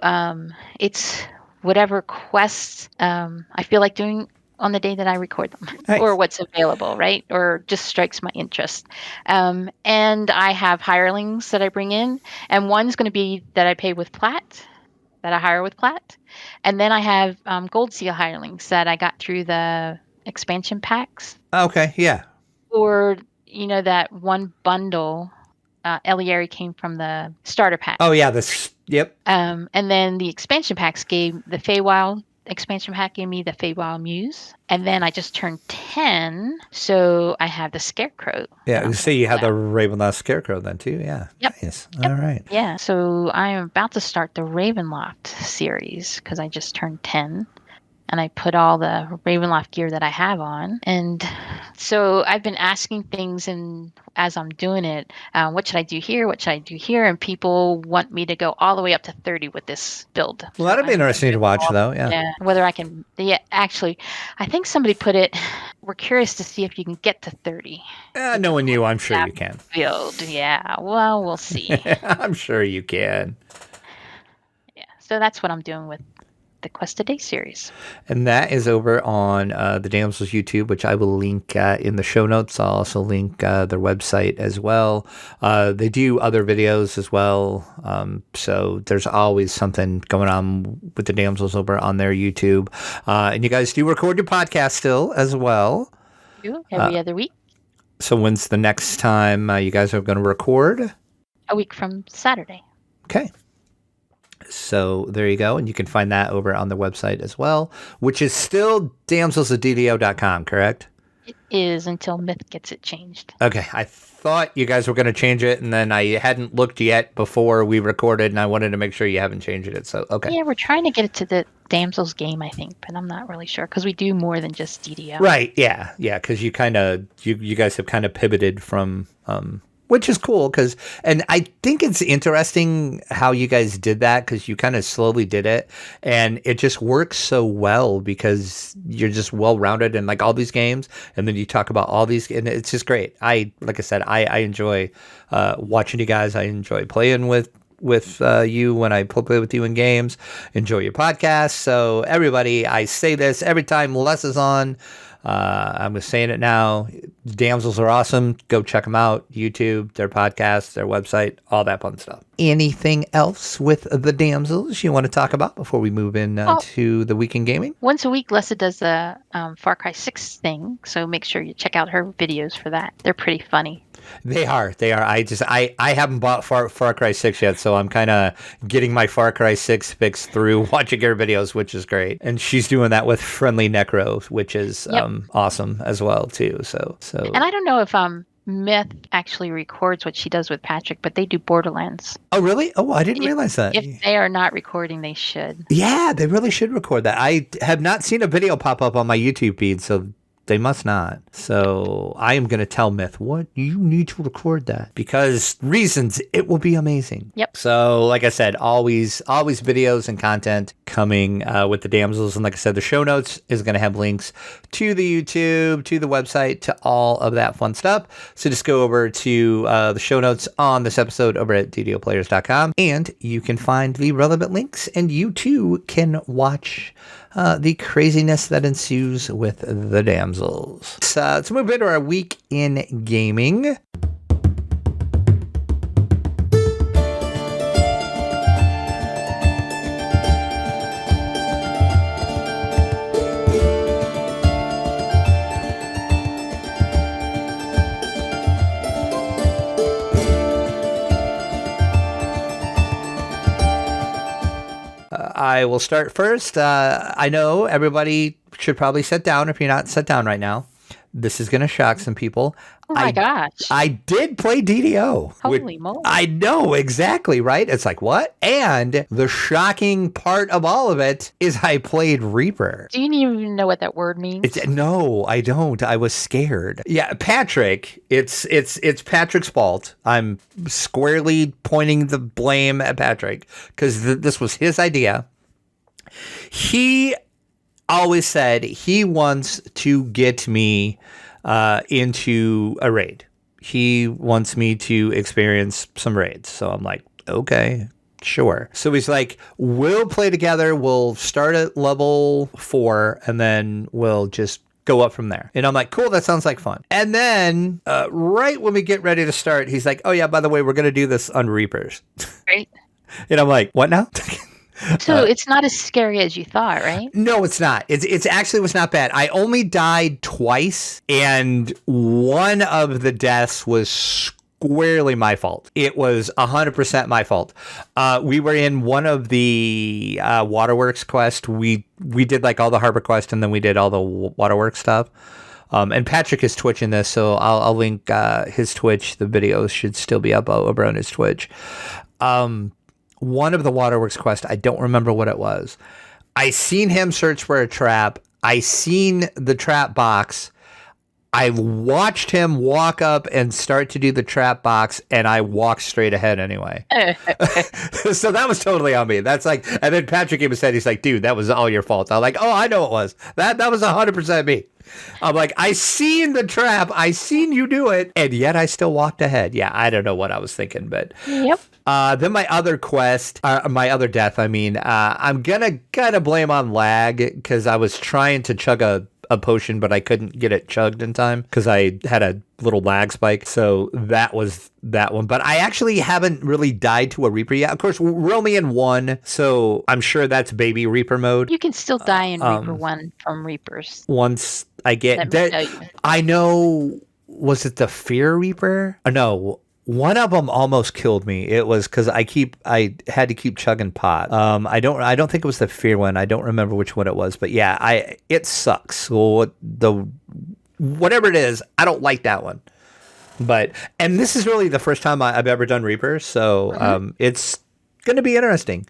it's whatever quests I feel like doing on the day that I record them. Nice. Or what's available, right? Or just strikes my interest. And I have hirelings that I bring in. And one's going to be that I pay with Plat. That I hire with Plat. And then I have Gold Seal hirelings that I got through the expansion packs. Okay, yeah. Or, that one bundle, Elieri came from the starter pack. Oh, yeah, yep. And then the expansion packs gave the Feywild expansion pack gave me the Feywild Muse. And then I just turned 10, so I have the Scarecrow. Yeah, so you have the Ravenloft Scarecrow then too, yeah. Yep. Nice. Yep. All right. Yeah, so I'm about to start the Ravenloft series because I just turned 10. And I put all the Ravenloft gear that I have on. And so I've been asking things, and as I'm doing it, what should I do here? What should I do here? And people want me to go all the way up to 30 with this build. Well, that'd be interesting to watch, though. Yeah. Yeah. Whether I can. Yeah. Actually, I think somebody put it. We're curious to see if you can get to 30. Knowing you, I'm sure you can. Build. Yeah. Well, we'll see. I'm sure you can. Yeah. So that's what I'm doing with the Quest a Day series. And that is over on the Damsels YouTube, which I will link in the show notes. I'll also link their website as well. They do other videos as well. So there's always something going on with the Damsels over on their YouTube. And you guys do record your podcast still as well. Every other week. So when's the next time you guys are going to record? A week from Saturday. Okay. So there you go. And you can find that over on the website as well, which is still damsels@ddo.com, correct? It is until Myth gets it changed. Okay. I thought you guys were going to change it, and then I hadn't looked yet before we recorded, and I wanted to make sure you haven't changed it. So, okay. Yeah, we're trying to get it to the Damsels Game, I think, but I'm not really sure because we do more than just DDO. Right. Yeah. Yeah. Because you guys have kind of pivoted from, which is cool and I think it's interesting how you guys did that because you kind of slowly did it and it just works so well because you're just well-rounded in like all these games and then you talk about all these and it's just great. Like I said, I enjoy watching you guys. I enjoy playing with you when I play with you in games. Enjoy your podcast. So everybody, I say this every time Les is on. I'm just saying it now. Damsels are awesome. Go check them out. YouTube, their podcast, their website, all that fun stuff. Anything else with the Damsels you want to talk about before we move in to the week in gaming? Once a week, Lessa does the Far Cry 6 thing, so make sure you check out her videos for that. They're pretty funny. They are. I haven't bought Far Cry 6 yet, so I'm kind of getting my Far Cry 6 fix through watching her videos, which is great. And she's doing that with Friendly Necro, which is awesome as well, too. So. And I don't know if Myth actually records what she does with Patrick, but they do Borderlands. Oh, really? Oh, I didn't realize that. If they are not recording, they should. Yeah, they really should record that. I have not seen a video pop up on my YouTube feed, so they must not. So I am going to tell Myth, what? You need to record that. Because reasons, it will be amazing. Yep. So like I said, always videos and content coming with the Damsels. And like I said, the show notes is going to have links to the YouTube, to the website, to all of that fun stuff. So just go over to the show notes on this episode over at ddoplayers.com. And you can find the relevant links. And you too can watch the craziness that ensues with the Damsels. So let's move into our week in gaming. I will start first. I know everybody should probably sit down if you're not set down right now. This is going to shock some people. Oh my gosh. I did play DDO. Holy moly. I know, exactly, right? It's like, what? And the shocking part of all of it is I played Reaper. Do you even know what that word means? No, I don't. I was scared. Yeah, Patrick, it's Patrick's fault. I'm squarely pointing the blame at Patrick because this was his idea. He always said he wants to get me into a raid. He wants me to experience some raids. So I'm like, okay, sure. So he's like, we'll play together. We'll start at level 4 and then we'll just go up from there. And I'm like, cool, that sounds like fun. And then right when we get ready to start, he's like, oh yeah, by the way, we're going to do this on Reapers. Right. And I'm like, what now? So it's not as scary as you thought, right? No, it's not. It's actually was not bad. I only died twice, and one of the deaths was squarely my fault. It was 100% my fault. We were in one of the Waterworks quest. We did like all the harbor quest, and then we did all the Waterworks stuff. And Patrick is twitching this, so I'll link his Twitch. The videos should still be up over on his Twitch. One of the Waterworks quest, I don't remember what it was. I seen him search for a trap. I seen the trap box. I watched him walk up and start to do the trap box, and I walked straight ahead anyway. So that was totally on me. That's like, and then Patrick even said, he's like, dude, that was all your fault. I'm like, oh, I know it was. That was 100% me. I'm like, I seen the trap. I seen you do it. And yet I still walked ahead. Yeah, I don't know what I was thinking, but. Yep. Then my other death, I'm gonna blame on lag because I was trying to chug a potion, but I couldn't get it chugged in time because I had a little lag spike. So that was that one. But I actually haven't really died to a Reaper yet. Of course, we're only in one, so I'm sure that's baby Reaper mode. You can still die in Reaper 1 from Reapers. Once I get that, I know, was it the Fear Reaper? No. One of them almost killed me. It was because I had to keep chugging pot. I don't think it was the Fear one. I don't remember which one it was, but yeah, it sucks. So whatever it is, I don't like that one. And this is really the first time I've ever done Reaper, so it's going to be interesting.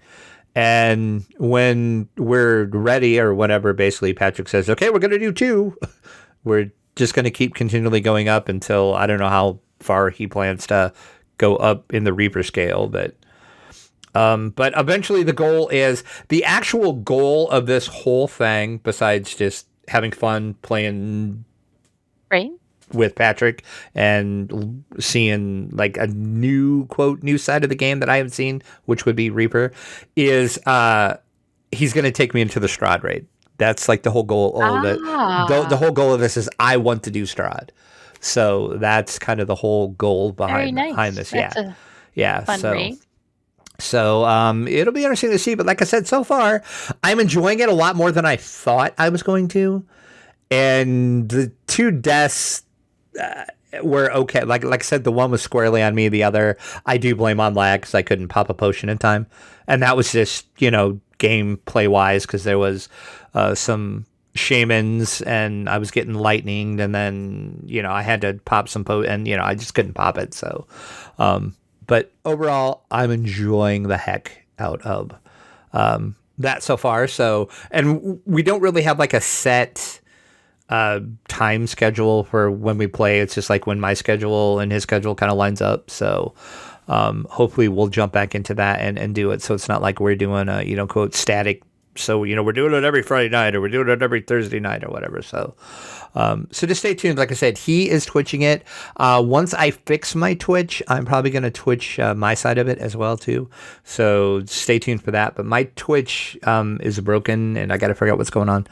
And when we're ready or whatever, basically Patrick says, "Okay, we're going to do 2." We're just going to keep continually going up until I don't know how far he plans to go up in the Reaper scale, but eventually the actual goal of this whole thing, besides just having fun playing with Patrick and seeing like a new side of the game that I haven't seen, which would be Reaper, is he's going to take me into the Strahd raid. That's like the whole goal. The whole goal of this is I want to do Strahd. So that's kind of the whole goal behind this. That's fun raid. So it'll be interesting to see. But like I said, so far, I'm enjoying it a lot more than I thought I was going to. And the 2 deaths were okay. Like I said, the one was squarely on me. The other, I do blame on lag because I couldn't pop a potion in time. And that was just, gameplay wise, because there was some shamans and I was getting lightninged, and then I had to pop some and I just couldn't pop it. So but overall I'm enjoying the heck out of that so far. So, and we don't really have like a set time schedule for when we play. It's just like when my schedule and his schedule kind of lines up. So hopefully we'll jump back into that and do it, so it's not like we're doing a quote static. So, we're doing it every Friday night, or we're doing it every Thursday night, or whatever. So, so just stay tuned. Like I said, he is Twitching it. Once I fix my Twitch, I'm probably going to Twitch my side of it as well, too. So stay tuned for that. But my Twitch is broken, and I got to figure out what's going on.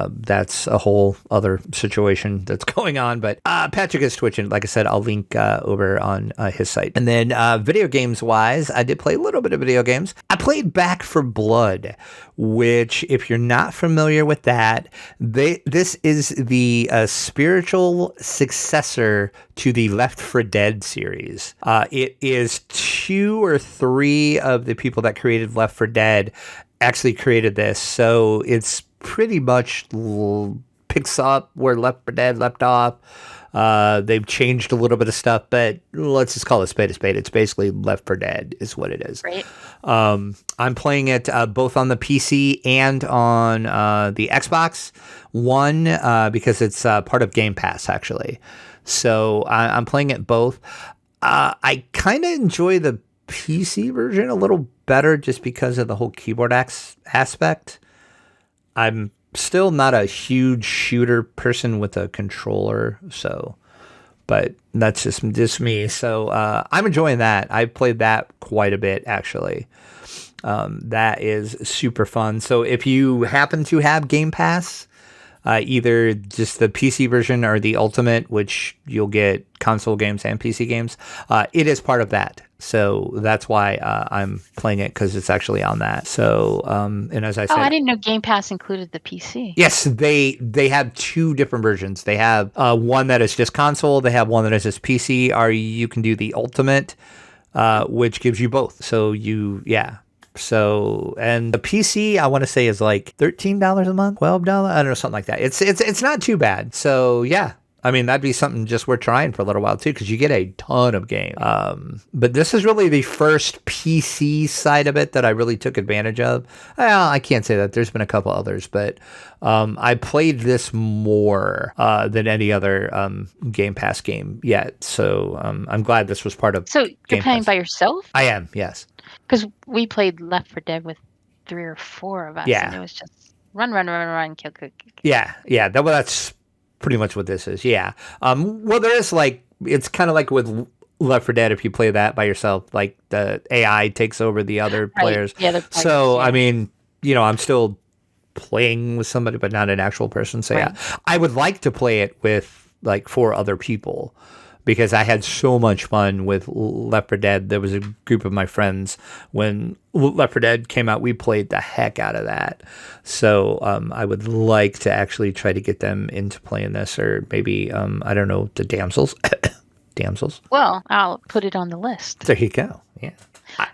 That's a whole other situation that's going on. But Patrick is Twitching. Like I said, I'll link over on his site. And then video games wise, I did play a little bit of video games. I played Back 4 Blood, which, if you're not familiar with that, this is the spiritual successor to the Left 4 Dead series. It is 2 or 3 of the people that created Left 4 Dead actually created this, so it's pretty much picks up where Left 4 Dead left off. They've changed a little bit of stuff, but let's just call it spade a spade. It's basically Left 4 Dead is what it is. Right. I'm playing it both on the PC and on the Xbox One because it's part of Game Pass, actually. So I'm playing it both. I kind of enjoy the PC version a little better just because of the whole keyboard aspect. I'm still not a huge shooter person with a controller, but that's just me. So I'm enjoying that. I played that quite a bit, actually. That is super fun. So if you happen to have Game Pass, either just the PC version or the Ultimate, which you'll get console games and PC games, it is part of that. So that's why I'm playing it, because it's actually on that. So, and as I said, I didn't know Game Pass included the PC. Yes, they have 2 different versions. They have one that is just console. They have one that is just PC. Or you can do the Ultimate, which gives you both. So So, and the PC, I want to say, is like $13 a month, $12, I don't know, something like that. It's not too bad. So yeah, I mean, that'd be something just worth trying for a little while too, because you get a ton of games. But this is really the first PC side of it that I really took advantage of. Well, I can't say that. There's been a couple others, but I played this more than any other Game Pass game yet. So I'm glad this was part of. So you're Game playing Pass. by yourself? I am, yes. Because we played Left 4 Dead with 3 or 4 of us, and it was just run, kill, kill, kill. Yeah. That's pretty much what this is. Yeah. Well, there is it's kind of like with Left 4 Dead. If you play that by yourself, like the AI takes over the other players. The other players. So I mean, I'm still playing with somebody, but not an actual person. So yeah, I would like to play it with like 4 other people, because I had so much fun with Left 4 Dead. There was a group of my friends when Left 4 Dead came out. We played the heck out of that. So I would like to actually try to get them into playing this, or maybe, I don't know, the Damsels. Damsels. Well, I'll put it on the list. There you go. Yeah.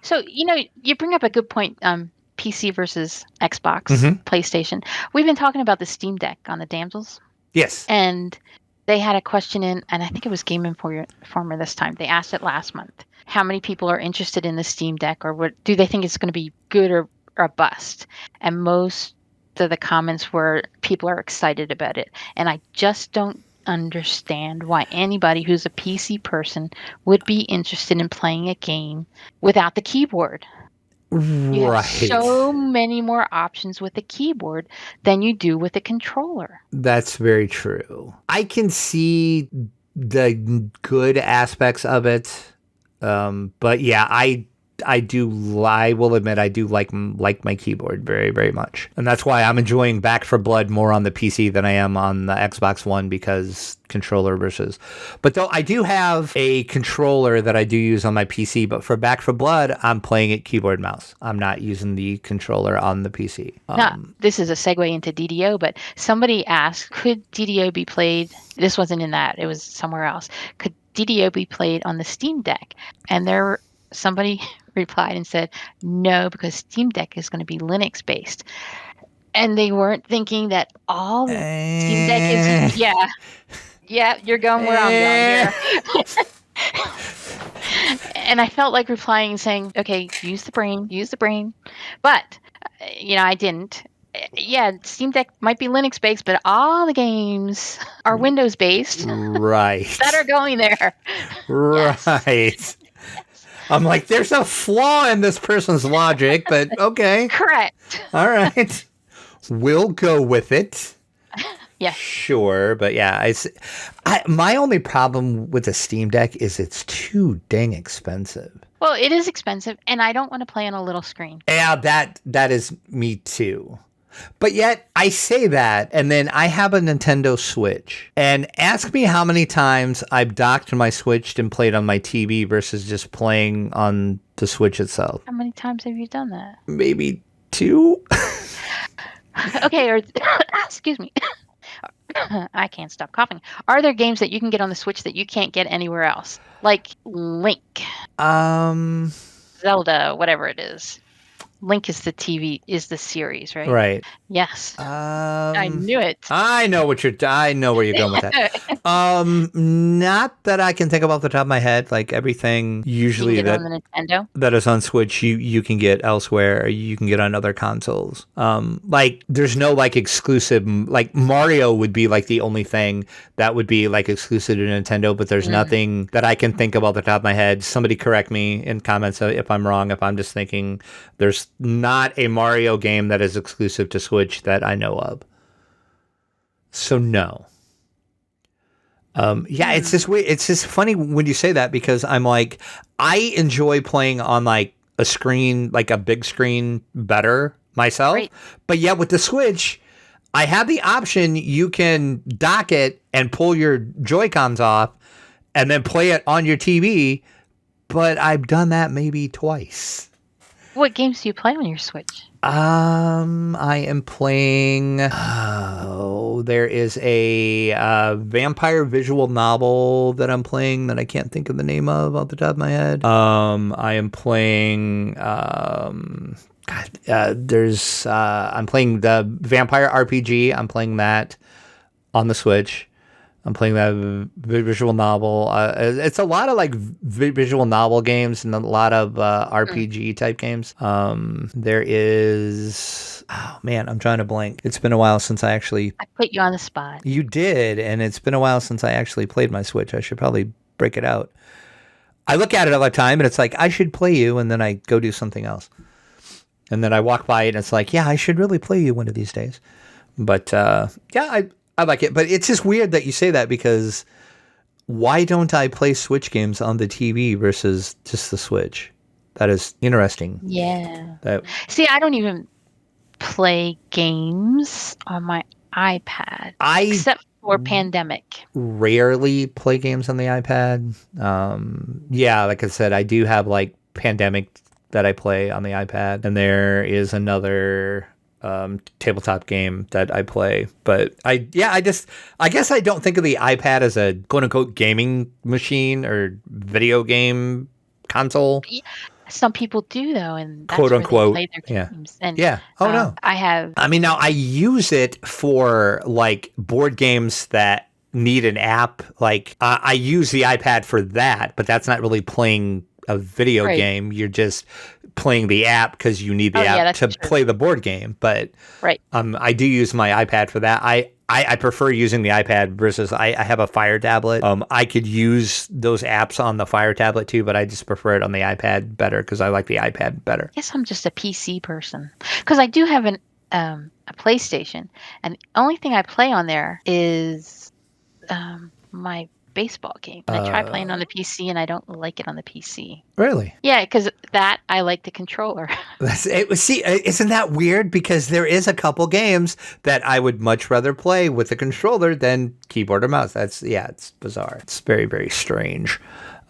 So, you bring up a good point, PC versus Xbox, PlayStation. We've been talking about the Steam Deck on the Damsels. Yes. And they had a question in, and I think it was Game Informer this time. They asked it last month. How many people are interested in the Steam Deck, or what do they think it's going to be good or a bust? And most of the comments were people are excited about it. And I just don't understand why anybody who's a PC person would be interested in playing a game without the keyboard. You have so many more options with the keyboard than you do with a controller. That's very true. I can see the good aspects of it, but yeah, I will admit I do like my keyboard very, very much. And that's why I'm enjoying Back 4 Blood more on the PC than I am on the Xbox One, because controller versus. But though I do have a controller that I do use on my PC, but for Back 4 Blood, I'm playing it keyboard mouse. I'm not using the controller on the PC. This is a segue into DDO, but somebody asked, could DDO be played? This wasn't in that. It was somewhere else. Could DDO be played on the Steam Deck? And somebody replied and said, no, because Steam Deck is going to be Linux based. And they weren't thinking that all the Steam Deck is, yeah, you're going where I'm going here. And I felt like replying and saying, okay, use the brain. But, I didn't. Yeah, Steam Deck might be Linux based, but all the games are Windows based. Right. that are going there. Right. Yes. I'm like, there's a flaw in this person's logic, but okay. Correct. All right. We'll go with it. Yeah. Sure. But yeah, my only problem with the Steam Deck is it's too dang expensive. Well, it is expensive, and I don't want to play on a little screen. Yeah, that is me too. But yet, I say that, and then I have a Nintendo Switch. And ask me how many times I've docked my Switch and played on my TV versus just playing on the Switch itself. How many times have you done that? Maybe 2. Okay, excuse me. I can't stop coughing. Are there games that you can get on the Switch that you can't get anywhere else? Like Link. Zelda, whatever it is. Link is the series, right? Right. Yes. I knew it. I know where you're going with that. Not that I can think of off the top of my head. Like everything usually you can get on the Nintendo that is on Switch, you can get elsewhere. Or you can get on other consoles. Like there's no like exclusive. Like Mario would be like the only thing that would be like exclusive to Nintendo. But there's nothing that I can think of off the top of my head. Somebody correct me in comments if I'm wrong. If I'm just thinking there's not a Mario game that is exclusive to Switch that I know of. So no. It's just weird. It's just funny when you say that, because I'm like, I enjoy playing on like a screen, like a big screen better myself. Right. But yet with the Switch, I have the option. You can dock it and pull your Joy-Cons off and then play it on your TV. But I've done that maybe twice. What games do you play on your Switch? I am playing. There is a vampire visual novel that I'm playing that I can't think of the name of off the top of my head. I am playing. I'm playing the vampire RPG. I'm playing that on the Switch. I'm playing that visual novel. It's a lot of like visual novel games and a lot of RPG type games. There is, oh man, I'm trying to blank. It's been a while since I actually. I put you on the spot. You did, and it's been a while since I actually played my Switch. I should probably break it out. I look at it all the time, and it's like I should play you, and then I go do something else, and then I walk by it, and it's like, yeah, I should really play you one of these days. But yeah, I like it, but it's just weird that you say that because why don't I play Switch games on the TV versus just the Switch? That is interesting. Yeah. That, See, I don't even play games on my iPad except for Pandemic. Rarely play games on the iPad. Yeah, like I said, I do have like Pandemic that I play on the iPad, and there is another tabletop game that I play. But I guess I don't think of the iPad as a quote unquote gaming machine or video game console. Some people do though, and that's quote where unquote they play their games. And yeah. Oh no. I mean, now I use it for like board games that need an app. Like I use the iPad for that, but that's not really playing a video game. You're just playing the app because you need the app to play the board game. But I do use my iPad for that. I prefer using the iPad versus I have a Fire tablet. I could use those apps on the Fire tablet too, but I just prefer it on the iPad better because I like the iPad better. I guess I'm just a PC person because I do have a PlayStation, and the only thing I play on there is my baseball game. And I try playing on the PC, and I don't like it on the PC. Really? Yeah, because that I like the controller. See, isn't that weird? Because there is a couple games that I would much rather play with a controller than keyboard or mouse. It's bizarre. It's very, very strange.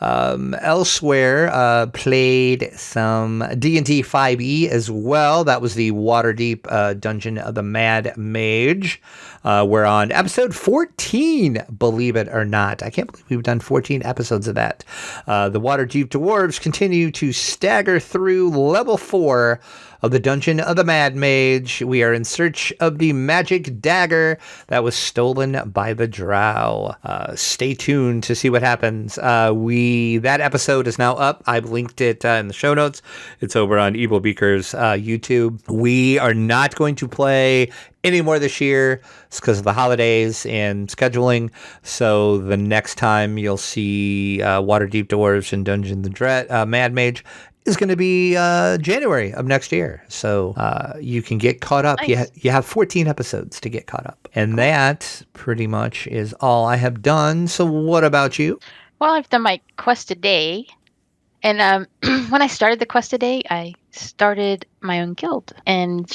Elsewhere, played some D&D 5e as well. That was the Waterdeep Dungeon of the Mad Mage. We're on episode 14, believe it or not. I can't believe we've done 14 episodes of that. The Waterdeep Dwarves continue to stagger through level 4 of the Dungeon of the Mad Mage. We are in search of the magic dagger that was stolen by the Drow. Stay tuned to see what happens. That episode is now up. I've linked it in the show notes. It's over on Evil Beaker's YouTube. We are not going to play any more this year. It's because of the holidays and scheduling. So the next time you'll see Waterdeep Dwarves and Dungeon of the Mad Mage is going to be January of next year. So you can get caught up. Nice. You have 14 episodes to get caught up. And that pretty much is all I have done. So what about you? Well, I've done my quest a day. And when I started the quest a day, I started my own guild. And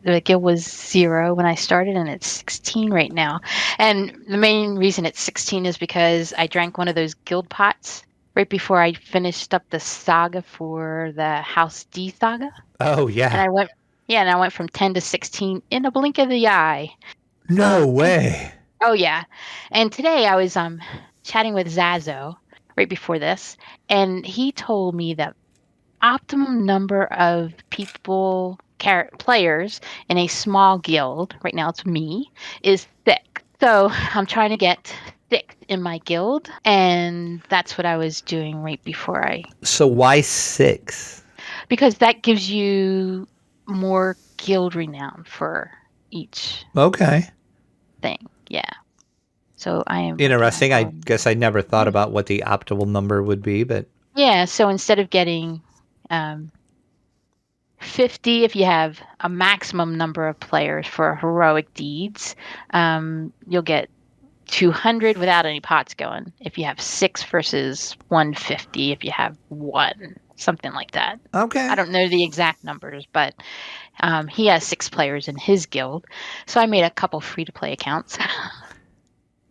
the guild was 0 when I started, and it's 16 right now. And the main reason it's 16 is because I drank one of those guild pots right before I finished up the saga for the House D saga. Oh, yeah. And I went from 10 to 16 in a blink of the eye. No way. Oh, yeah. And today I was chatting with Zazo right before this, and he told me that optimum number of players in a small guild, right now it's me, is 6. So I'm trying to get 6 in my guild, and that's what I was doing right before So why 6? Because that gives you more guild renown for each thing. Yeah. So I am interesting. I guess I never thought about what the optimal number would be, but yeah. So instead of getting 50, if you have a maximum number of players for heroic deeds, you'll get 200 without any pots going. If you have 6 versus 150, if you have 1, something like that. Okay. I don't know the exact numbers, but he has 6 players in his guild. So I made a couple free-to-play accounts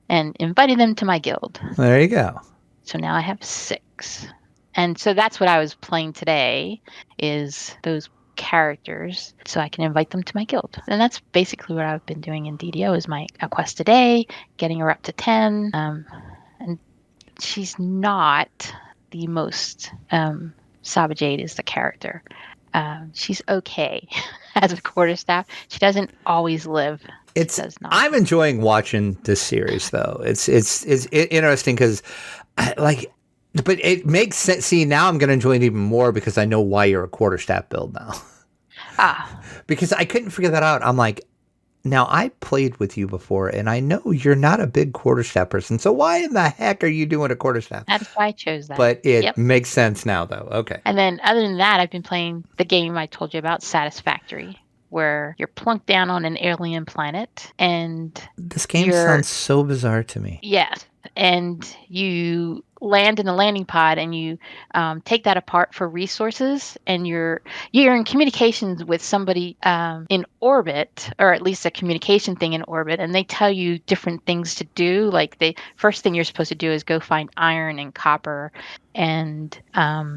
and invited them to my guild. There you go. So now I have 6. And so that's what I was playing today, is those characters, so I can invite them to my guild. And that's basically what I've been doing in DDO, is a quest a day, getting her up to 10. And she's not the most... Sahba Jade is the character. She's okay as a quarterstaff. She doesn't always live It's does not. I'm enjoying watching this series though. It's interesting because but it makes sense. See, now I'm going to enjoy it even more because I know why you're a quarterstaff build now. Because I couldn't figure that out. I'm like, now I played with you before, and I know you're not a big quarterstaff person. So why in the heck are you doing a quarterstaff? That's why I chose that. But it makes sense now, though. Okay. And then other than that, I've been playing the game I told you about, Satisfactory, where you're plunked down on an alien planet, and this game sounds so bizarre to me. Yes, and you land in the landing pod, and you take that apart for resources, and you're in communications with somebody in orbit, or at least a communication thing in orbit, and they tell you different things to do. Like the first thing you're supposed to do is go find iron and copper and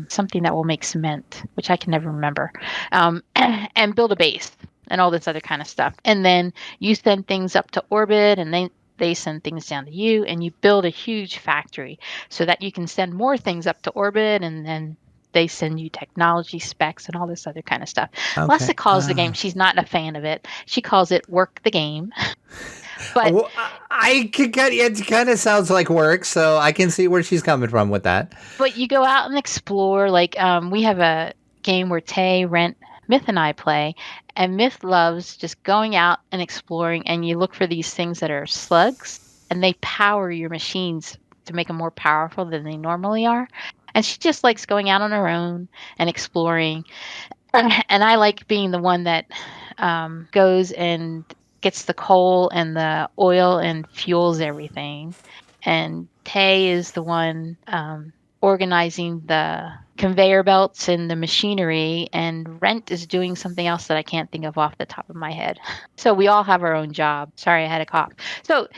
something that will make cement, which I can never remember, and build a base and all this other kind of stuff. And then you send things up to orbit, and they send things down to you, and you build a huge factory so that you can send more things up to orbit, and then they send you technology specs and all this other kind of stuff. Okay. Lessa calls the game, she's not a fan of it. She calls it work the game. But well, it kind of sounds like work, so I can see where she's coming from with that. But you go out and explore. Like we have a game where Tay, Rent, Myth and I play, and Myth loves just going out and exploring, and you look for these things that are slugs, and they power your machines to make them more powerful than they normally are. And she just likes going out on her own and exploring. And I like being the one that goes and gets the coal and the oil and fuels everything. And Tay is the one organizing the conveyor belts and the machinery, and Rent is doing something else that I can't think of off the top of my head. So we all have our own job. Sorry, I had a cough. So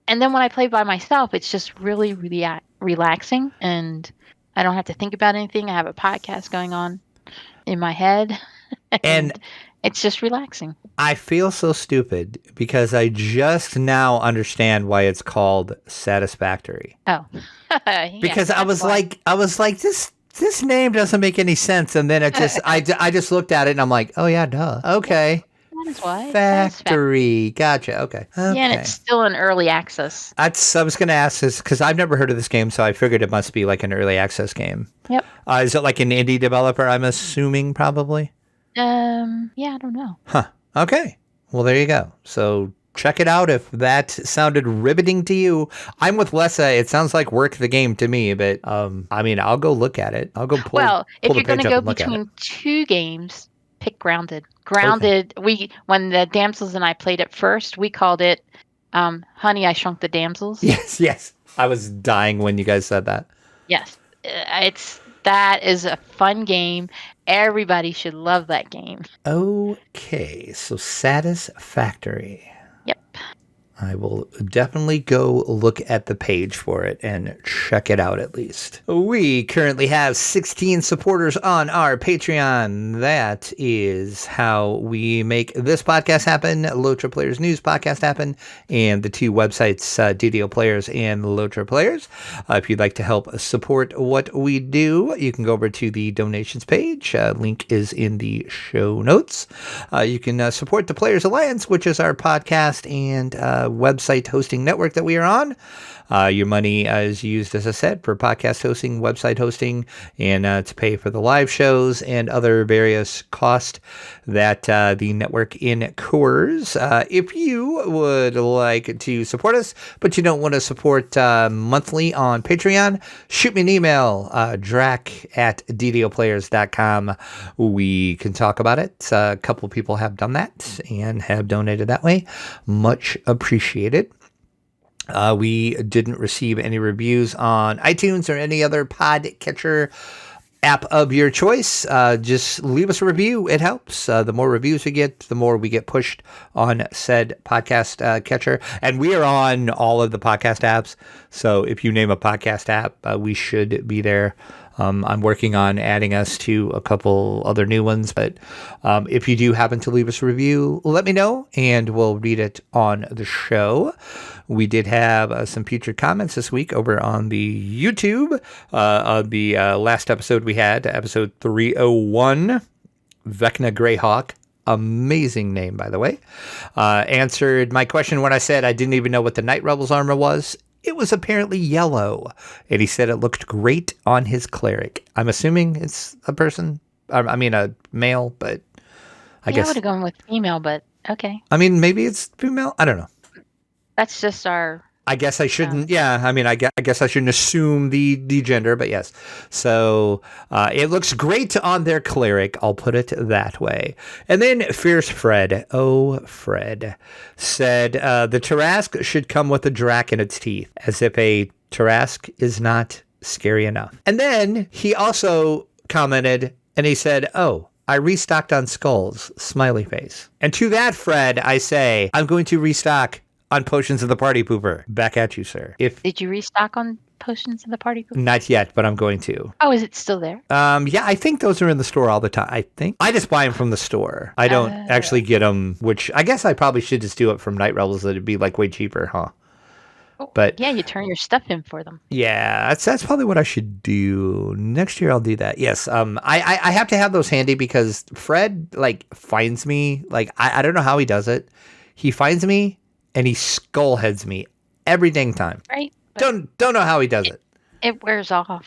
and then when I play by myself, it's just really, really relaxing, and I don't have to think about anything. I have a podcast going on in my head, and it's just relaxing. I feel so stupid because I just now understand why it's called Satisfactory. Oh, because I was like, this name doesn't make any sense, and then it just, I just looked at it and I'm like, oh yeah, duh, okay. That is why. Factory, gotcha, okay. Yeah, and it's still in early access. I was going to ask this because I've never heard of this game, so I figured it must be like an early access game. Yep. Is it like an indie developer? I'm assuming probably. Yeah, I don't know. Huh. Okay. Well, there you go. So check it out if that sounded riveting to you. I'm with Lessa. It sounds like work the game to me, but I mean, I'll go look at it. I'll go pull. Well, if you're going to go look between two games, pick Grounded. Grounded. Okay. When the Damsels and I played it first, we called it Honey, I Shrunk the Damsels. Yes. I was dying when you guys said that. Yes. That is a fun game. Everybody should love that game. Okay, so Satisfactory. Yep. I will definitely go look at the page for it and check it out at least. We currently have 16 supporters on our Patreon. That is how we make this podcast happen, Lotra Players News podcast happen, and the two websites, DDO Players and Lotra Players. If you'd like to help support what we do, you can go over to the donations page. Link is in the show notes. You can support the Players Alliance, which is our podcast and website hosting network that we are on. Your money is used, as I said, for podcast hosting, website hosting, and to pay for the live shows and other various costs that the network incurs. If you would like to support us, but you don't want to support monthly on Patreon, shoot me an email, drac@ddoplayers.com. We can talk about it. A couple of people have done that and have donated that way. Much appreciated. We didn't receive any reviews on iTunes or any other podcatcher app of your choice. Just leave us a review. It helps. The more reviews we get, the more we get pushed on said podcast catcher. And we are on all of the podcast apps. So if you name a podcast app, we should be there. I'm working on adding us to a couple other new ones, but if you do happen to leave us a review, let me know and we'll read it on the show. We did have some featured comments this week over on the YouTube of the last episode we had, episode 301, Vecna Greyhawk. amazing name, by the way, answered my question when I said I didn't even know what the Night Rebel's armor was. It was apparently yellow, and he said it looked great on his cleric. I'm assuming it's a person. I mean, a male, but I guess I would have gone with female, but okay. I mean, maybe it's female. I don't know. That's just our. I guess I shouldn't. Yeah, I mean, I guess I shouldn't assume the gender, but yes. So it looks great on their cleric. I'll put it that way. And then Fierce Fred, Fred, said the Tarrasque should come with a Drac in its teeth, as if a Tarrasque is not scary enough. And then he also commented, and he said, "Oh, I restocked on skulls." Smiley face. And to that, Fred, I say, I'm going to restock on Potions of the Party Pooper. Back at you, sir. Did you restock on Potions of the Party Pooper? Not yet, but I'm going to. Oh, is it still there? Yeah, I think those are in the store all the time. I think I just buy them from the store. I don't actually get them, which I guess I probably should just do it from Night Rebels. It'd be like way cheaper, huh? But yeah, you turn your stuff in for them. Yeah, that's probably what I should do. Next year I'll do that. Yes. I have to have those handy because Fred finds me. I don't know how he does it. He finds me and he skull heads me every dang time. Right. Don't know how he does it. It wears off.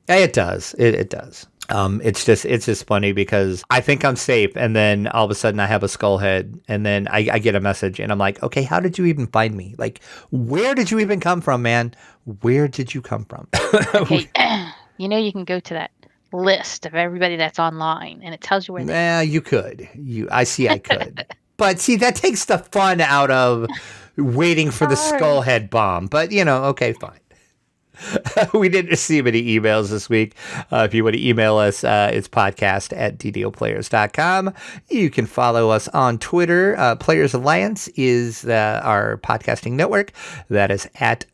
Yeah, it does. It does. It's just funny because I think I'm safe, and then all of a sudden I have a skull head, and then I get a message, and I'm like, okay, how did you even find me? Where did you even come from, man? Where did you come from? Okay, you can go to that list of everybody that's online, and it tells you where. Yeah, you could. I could. But see, that takes the fun out of waiting for the skull head bomb. But okay, fine. We didn't receive any emails this week. If you want to email us, it's podcast@ddoplayers.com. You can follow us on Twitter. Players Alliance is our podcasting network. That is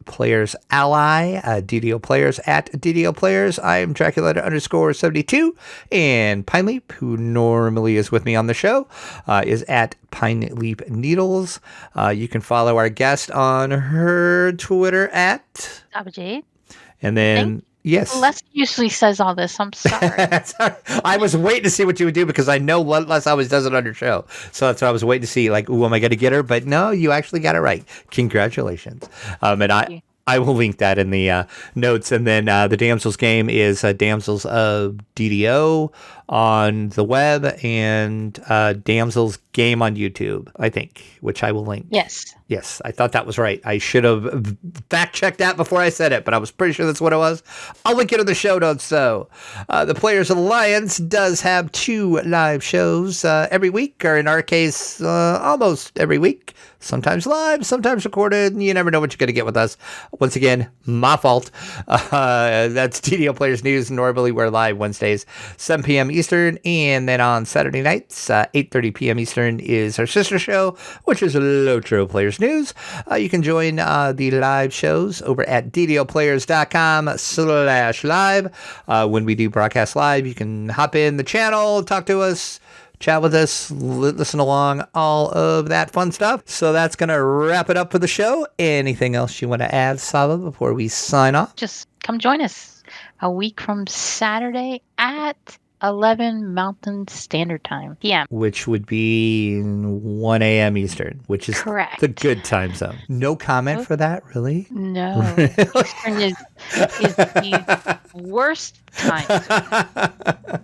@Players Ally. DDO Players @DDO Players. I am Dracula_72. And Pine Leap, who normally is with me on the show, is @Pine Leap Needles. You can follow our guest on her Twitter Sahba Jade. And then, yes. Les usually says all this. I'm sorry. I was waiting to see what you would do because I know Les always does it on your show. So that's why I was waiting to see, ooh, am I going to get her? But no, you actually got it right. Congratulations. And I will link that in the notes. And then the Damsels Game is Damsels of DDO on the web and Damsels Game on YouTube, I think, which I will link. Yes. Yes, I thought that was right. I should have fact-checked that before I said it, but I was pretty sure that's what it was. I'll link it in the show notes, so. The Players Alliance does have 2 live shows every week, or in our case, almost every week. Sometimes live, sometimes recorded. You never know what you're going to get with us. Once again, my fault. That's DDO Players News. Normally, we're live Wednesdays, 7 p.m. Eastern, and then on Saturday nights, 8:30 p.m. Eastern is our sister show, which is Lotro Players News. You can join the live shows over at ddoplayers.com/live. When we do broadcast live, you can hop in the channel, talk to us, chat with us, listen along, all of that fun stuff. So that's going to wrap it up for the show. Anything else you want to add, Sahba, before we sign off? Just come join us a week from Saturday at 11 Mountain Standard Time PM. Which would be 1 a.m. Eastern, which is correct. The good time zone. No comment for that, really? No. Eastern is the worst time zone.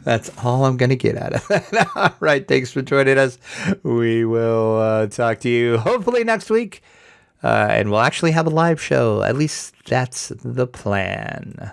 That's all I'm going to get out of that. All right. Thanks for joining us. We will talk to you hopefully next week. And we'll actually have a live show. At least that's the plan.